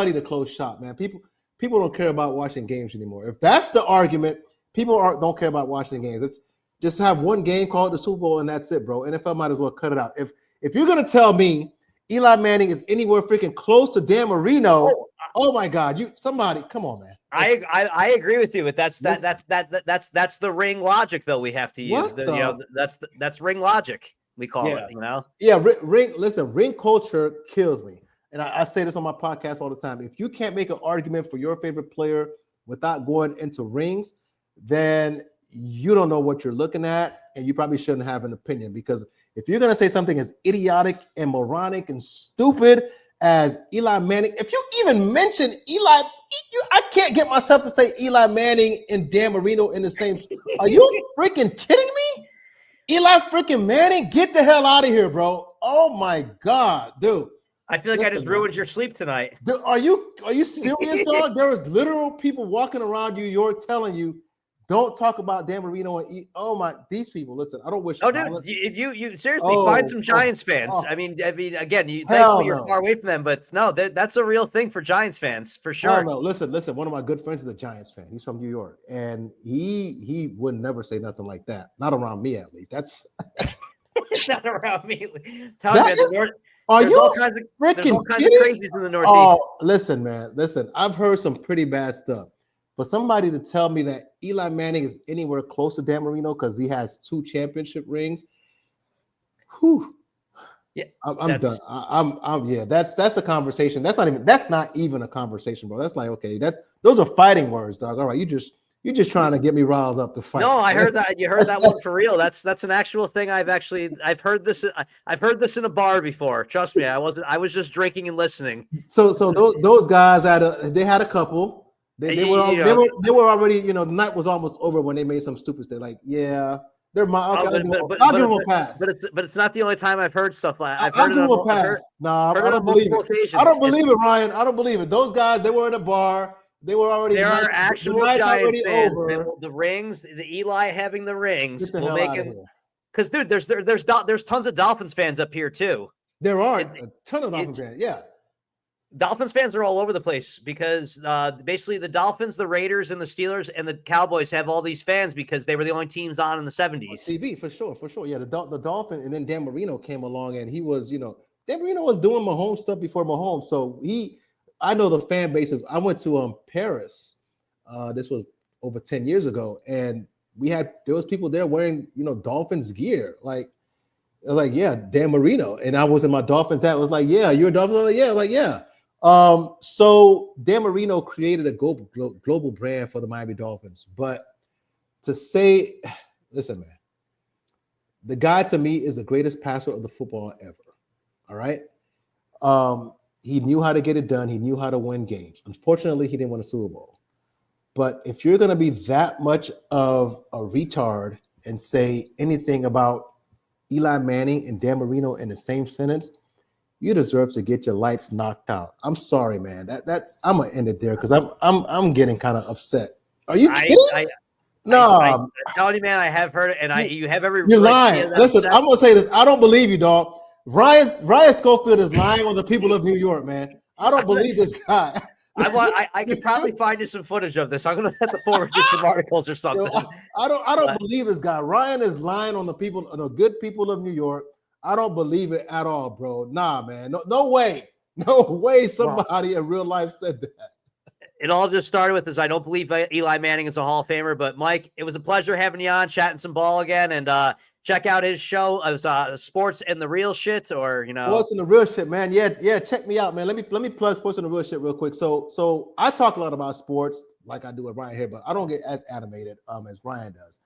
need to close shop, man. People don't care about watching games anymore. If that's the argument, people don't care about watching games. It's just have one game called the Super Bowl and that's it, bro. NFL might as well cut it out. If you're gonna tell me Eli Manning is anywhere freaking close to Dan Marino, oh my God! Somebody, come on, man. I agree with you, but that's the ring logic though we have to use. That's ring logic. We call it, you know. Yeah, ring culture kills me, and I say this on my podcast all the time. If you can't make an argument for your favorite player without going into rings, then you don't know what you're looking at, and you probably shouldn't have an opinion because. If you're going to say something as idiotic and moronic and stupid as Eli Manning, if you even mention Eli, I can't get myself to say Eli Manning and Dan Marino in the same. Are you freaking kidding me? Eli freaking Manning, get the hell out of here, bro. Oh my God, dude. I feel like I just ruined your sleep tonight. Dude, are you serious, dog? There was literal people walking around New York telling you, don't talk about Dan Marino and these people. Listen, I don't wish. Oh, dude, you seriously find some Giants fans. I mean, again, thankfully you're far away from them, but no, that's a real thing for Giants fans for sure. No, listen. One of my good friends is a Giants fan. He's from New York, and he would never say nothing like that. Not around me, at least. That's not around me. Are you all kinds of crazies in the Northeast? Oh, listen, man. Listen, I've heard some pretty bad stuff. For somebody to tell me that Eli Manning is anywhere close to Dan Marino because he has 2 championship rings, yeah, I'm done. That's a conversation. That's not even a conversation, bro. That's like those are fighting words, dog. All right, you're just trying to get me riled up to fight. No, I heard that. You heard that one for real. That's an actual thing. I've heard this. I've heard this in a bar before. Trust me, I was just drinking and listening. So those guys had a couple. They were already, the night was almost over when they made some stupid thing. Like, yeah, they're my. I'll give them a pass. But it's not the only time I've heard stuff like. I'll give them a pass. I don't believe it. I don't believe it, Ryan. I don't believe it. Those guys, they were in a bar. They were already. There are actual Giants fans. The rings, the Eli having the rings will make it. Because dude, there's tons of Dolphins fans up here too. There are a ton of Dolphins fans. Yeah. Dolphins fans are all over the place because basically the Dolphins, the Raiders, and the Steelers and the Cowboys have all these fans because they were the only teams on in the 70s. TV for sure. Yeah, the Dolphin, and then Dan Marino came along, and he was, Dan Marino was doing Mahomes stuff before Mahomes, so I know the fan bases. I went to Paris. This was over 10 years ago, and there was people there wearing Dolphins gear, like yeah, Dan Marino, and I was in my Dolphins hat. I was like, yeah, you're a Dolphins? Like, yeah, yeah. So Dan Marino created a global brand for the Miami Dolphins, but to say, listen, man, the guy to me is the greatest passer of the football ever. All right. He knew how to get it done. He knew how to win games. Unfortunately, he didn't win a Super Bowl. But if you're going to be that much of a retard and say anything about Eli Manning and Dan Marino in the same sentence, you deserve to get your lights knocked out. I'm sorry, man. I'm gonna end it there because I'm getting kind of upset. Are you kidding? No, I'm telling you, man. I have heard it, and you have every. You're lying. Listen, I'm gonna say this. I don't believe you, dog. Ryan Schofield is lying on the people of New York, man. I don't believe this guy. I could probably find you some footage of this. I'm gonna have to forward you some articles or something. I don't believe this guy. Ryan is lying on the good people of New York. I don't believe it at all, bro. Nah, man. No way. No way somebody in real life said that. It all just started with this. I don't believe Eli Manning is a Hall of Famer, but Mike, it was a pleasure having you on, chatting some ball again, and check out his show. It was Sports and the Real Shit, or Sports and the Real Shit, man. Yeah. Check me out, man. Let me plug Sports and the Real Shit real quick. So I talk a lot about sports, like I do with Ryan here, but I don't get as animated as Ryan does.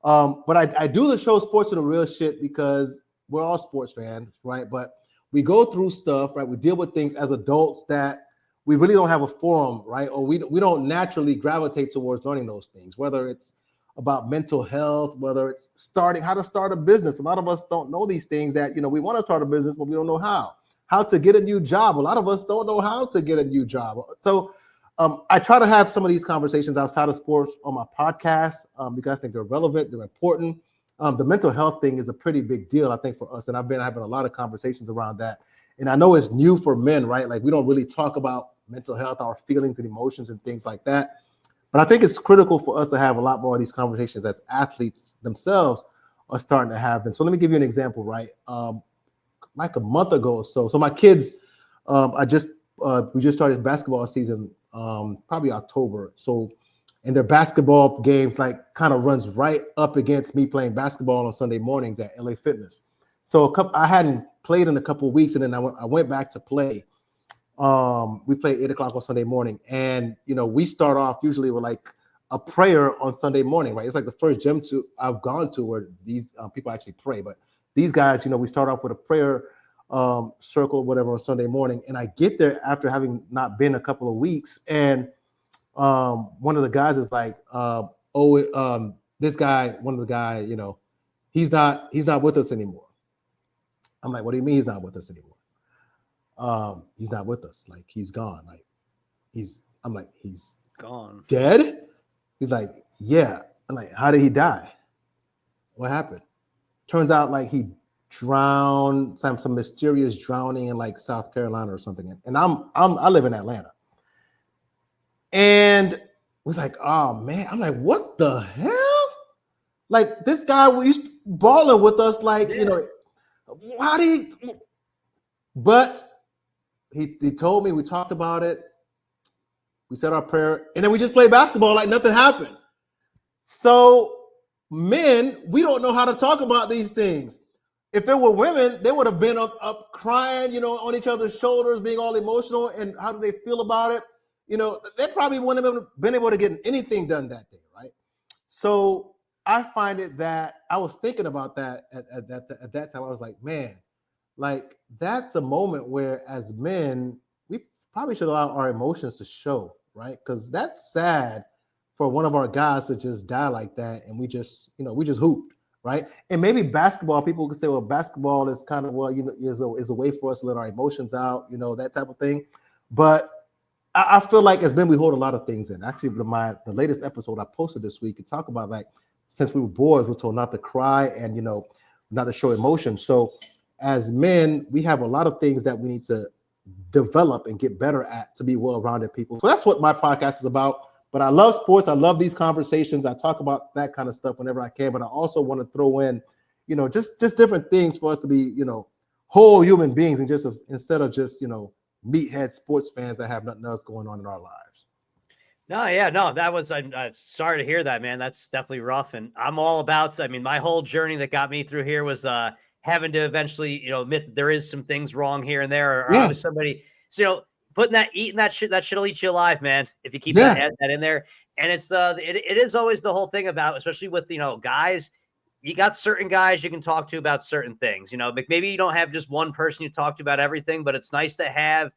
But I do the show Sports and the Real Shit because we're all sports fans, right? But we go through stuff, right? We deal with things as adults that we really don't have a forum, right? Or we don't naturally gravitate towards learning those things, whether it's about mental health, whether it's how to start a business. A lot of us don't know these things that, we want to start a business, but we don't know how to get a new job. A lot of us don't know how to get a new job. So I try to have some of these conversations outside of sports on my podcast because I think they're relevant, they're important. The mental health thing is a pretty big deal, I think, for us. And I've been having a lot of conversations around that. And I know it's new for men, right? Like we don't really talk about mental health, our feelings and emotions and things like that. But I think it's critical for us to have a lot more of these conversations as athletes themselves are starting to have them. So let me give you an example, right? Like a month ago or so. So my kids, we just started basketball season, probably October. So, and their basketball games like kind of runs right up against me playing basketball on Sunday mornings at LA Fitness. So I hadn't played in a couple of weeks, and then I went back to play. We play 8 o'clock on Sunday morning, and we start off usually with like a prayer on Sunday morning, right? It's like the first gym I've gone to where these people actually pray. But these guys, we start off with a prayer circle, whatever, on Sunday morning, and I get there after having not been a couple of weeks, and one of the guys is like, this guy, one of the guy, he's not with us anymore. I'm like, what do you mean he's not with us anymore? He's not with us. Like he's gone. Like I'm like, he's gone. Dead? He's like, yeah. I'm like, how did he die? What happened? Turns out like he drowned, some mysterious drowning in like South Carolina or something. And I live in Atlanta. And we're like, oh man. I'm like, what the hell? Like this guy was balling with us, like, how did he? But he told me, we talked about it, we said our prayer, and then we just played basketball like nothing happened. So men, we don't know how to talk about these things. If it were women, they would have been up crying, on each other's shoulders, being all emotional, and how do they feel about it? They probably wouldn't have been able to get anything done that day, right? So I find it that I was thinking about that at that time. I was like, man, like that's a moment where as men, we probably should allow our emotions to show, right? Because that's sad for one of our guys to just die like that. And we just hooped, right? And maybe basketball, people could say, well, basketball is kind of, is a way for us to let our emotions out, that type of thing. But I feel like as men, we hold a lot of things in. Actually, the latest episode I posted this week, it talk about like, since we were boys, we're told not to cry and, not to show emotion. So as men, we have a lot of things that we need to develop and get better at to be well-rounded people. So that's what my podcast is about. But I love sports. I love these conversations. I talk about that kind of stuff whenever I can, but I also want to throw in, just different things for us to be, whole human beings, and just instead of just, meathead sports fans that have nothing else going on in our lives. No, that was, I'm sorry to hear that, man. That's definitely rough. And I'm all about, my whole journey that got me through here was having to eventually, admit that there is some things wrong here and there, or I was somebody, so, eating that shit'll eat you alive, man. If you keep that in there. And it's, it is always the whole thing about, especially with, guys, you got certain guys you can talk to about certain things, maybe you don't have just one person you talk to about everything, but it's nice to have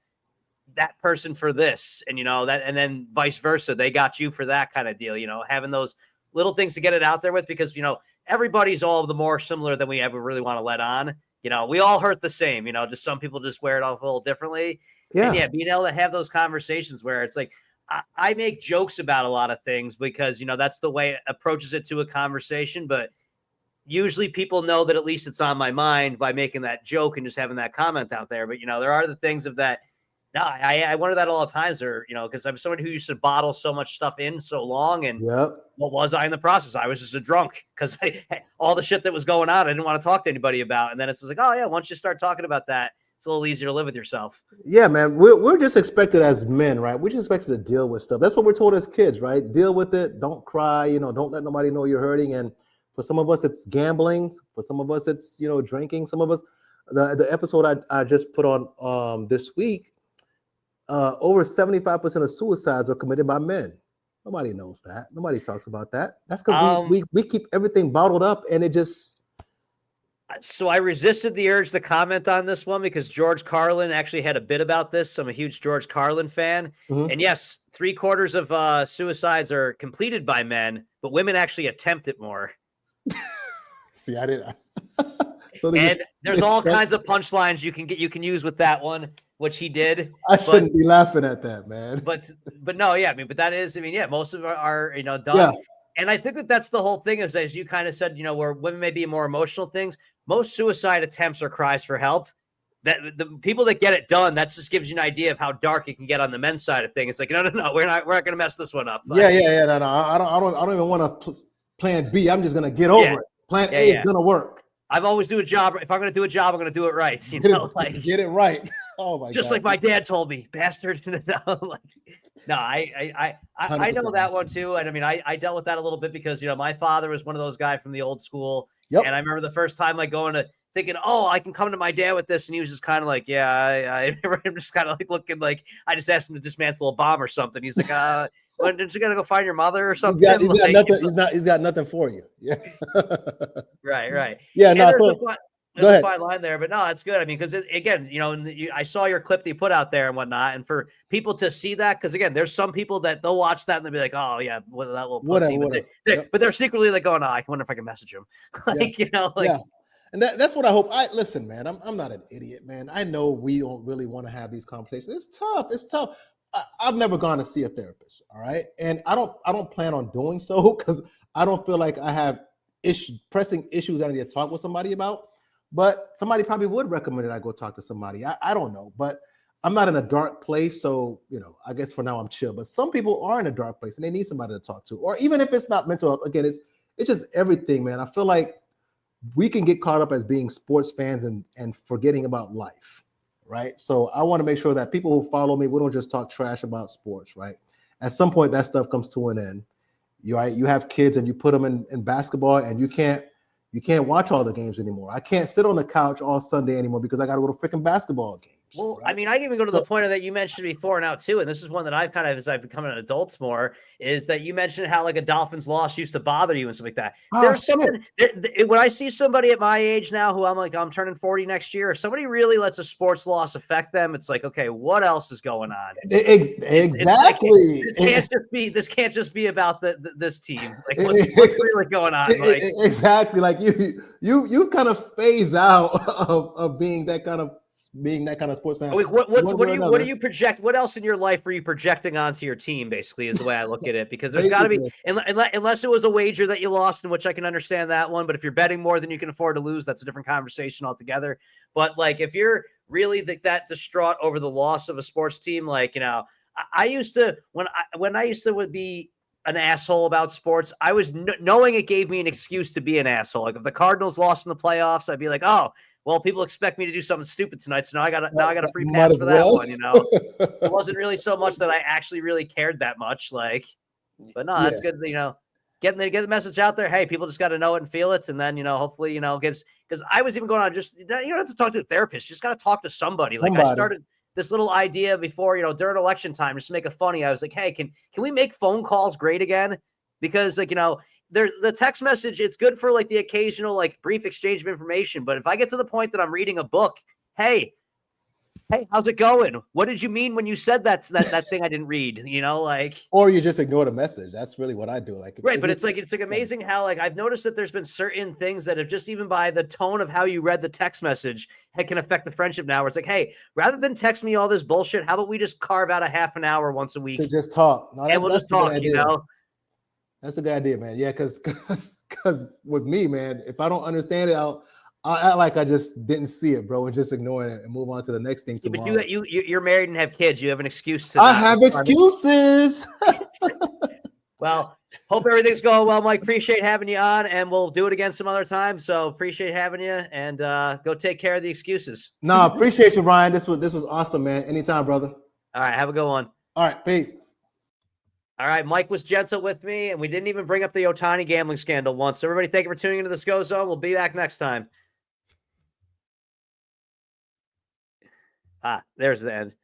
that person for this, and that, and then vice versa, they got you for that kind of deal, having those little things to get it out there with, because everybody's all the more similar than we ever really want to let on. We all hurt the same, just some people just wear it off a little differently. And being able to have those conversations where it's like, I make jokes about a lot of things because that's the way it approaches it to a conversation, but usually people know that at least it's on my mind by making that joke and just having that comment out there. But there are the things of that. No, I wonder that all the times, or because I'm someone who used to bottle so much stuff in so long, and what was I in the process? I was just a drunk because all the shit that was going on, I didn't want to talk to anybody about. And then it's just like, oh yeah, once you start talking about that, it's a little easier to live with yourself. Yeah, man, we're just expected as men, right? We're just expected to deal with stuff. That's what we're told as kids, right? Deal with it. Don't cry. Don't let nobody know you're hurting. And for some of us, it's gambling. For some of us, it's drinking. Some of us, the episode I just put on this week. Over 75% of suicides are committed by men. Nobody knows that. Nobody talks about that. That's because we keep everything bottled up, and it just. So I resisted the urge to comment on this one because George Carlin actually had a bit about this. I'm a huge George Carlin fan. Mm-hmm. And yes, 3/4 of suicides are completed by men, but women actually attempt it more. See, I didn't. So there's all kinds of punchlines you can use with that one, which he did. I shouldn't be laughing at that, man. But no, yeah, but that is, most of are done. Yeah. And I think that's the whole thing is, as you kind of said, where women may be more emotional things. Most suicide attempts are cries for help. That the people that get it done, that just gives you an idea of how dark it can get on the men's side of things. It's like, no, we're not going to mess this one up. No, I don't even want to plan B. I'm just going to get over it. Plan A is going to work. I've always do a job. If I'm going to do a job, I'm going to do it right. Get it right. Oh my God. Just like my dad told me, bastard. I know that one too. And I dealt with that a little bit because, my father was one of those guys from the old school. Yep. And I remember the first time going to thinking, oh, I can come to my dad with this. And he was just kind of like, yeah, I'm just kind of like looking like I just asked him to dismantle a bomb or something. He's like, well, didn't you gotta go find your mother or something? He's got nothing for you. Yeah. Right. Yeah. No. There's a fine line there, but no, it's good. Because again, I saw your clip that you put out there and whatnot, and for people to see that, because again, there's some people that they'll watch that and they'll be like, oh yeah, what that little pussy, but they're secretly like going, oh, I wonder if I can message him, And that's what I hope. Listen, man, I'm not an idiot, man. I know we don't really want to have these conversations. It's tough. I've never gone to see a therapist. All right. And I don't plan on doing so because I don't feel like I have pressing issues I need to talk with somebody about. But somebody probably would recommend that I go talk to somebody. I don't know, but I'm not in a dark place. So, I guess for now I'm chill, but some people are in a dark place and they need somebody to talk to, or even if it's not mental health, again, it's just everything, man. I feel like we can get caught up as being sports fans and forgetting about life. Right. So I want to make sure that people who follow me, we don't just talk trash about sports. Right. At some point, that stuff comes to an end. You have kids and you put them in basketball and you can't watch all the games anymore. I can't sit on the couch all Sunday anymore because I got to go to freaking basketball games. Well, right? I even go to the point of that you mentioned before now too, and this is one that I've as I've become an adult more, is that you mentioned how like a Dolphins loss used to bother you and stuff like that. There's something when I see somebody at my age now who I'm turning 40 next year, if somebody really lets a sports loss affect them, it's like, okay, what else is going on? Exactly. This can't just be about this team. Like what's really going on? Like, exactly. Like you kind of phase out of being that kind of sportsman. What do you project? What else in your life are you projecting onto your team? Basically, is the way I look at it, because there's got to be, unless it was a wager that you lost, in which I can understand that one. But if you're betting more than you can afford to lose, that's a different conversation altogether. But like, if you're really that distraught over the loss of a sports team. Like, I used to, when I used to would be an asshole about sports, I was knowing it gave me an excuse to be an asshole. Like if the Cardinals lost in the playoffs, I'd be like, oh, well, people expect me to do something stupid tonight. So now I got a free pass for that one. It wasn't really so much that I actually really cared that much. Like, but no, that's good. Get the message out there. Hey, people just got to know it and feel it. And then, hopefully, because I was even going on you don't have to talk to a therapist. You just got to talk to somebody. Like I started this little idea before, during election time, just to make it funny. I was like, hey, can we make phone calls great again? Because there's the text message. It's good for like the occasional, like brief exchange of information. But if I get to the point that I'm reading a book, hey, how's it going? What did you mean when you said that thing I didn't read? Or you just ignore the message. That's really what I do. Like, right. But it's amazing how I've noticed that there's been certain things that have just even by the tone of how you read the text message, it can affect the friendship now. Where it's like, hey, rather than text me all this bullshit, how about we just carve out a half an hour once a week to just talk? No, and we'll just talk. That's a good idea, man. Yeah, because with me, man, if I don't understand it, I'll act like I just didn't see it, bro, and just ignore it and move on to the next thing tomorrow. But you're married and have kids. You have an excuse to. I have excuses. Well, hope everything's going well, Mike. Appreciate having you on, and we'll do it again some other time. So appreciate having you, and go take care of the excuses. No, appreciate you, Ryan. This was awesome, man. Anytime, brother. All right, have a good one. All right, peace. All right, Mike was gentle with me, and we didn't even bring up the Ohtani gambling scandal once. So everybody, thank you for tuning into the Scho-Zone. We'll be back next time. There's the end.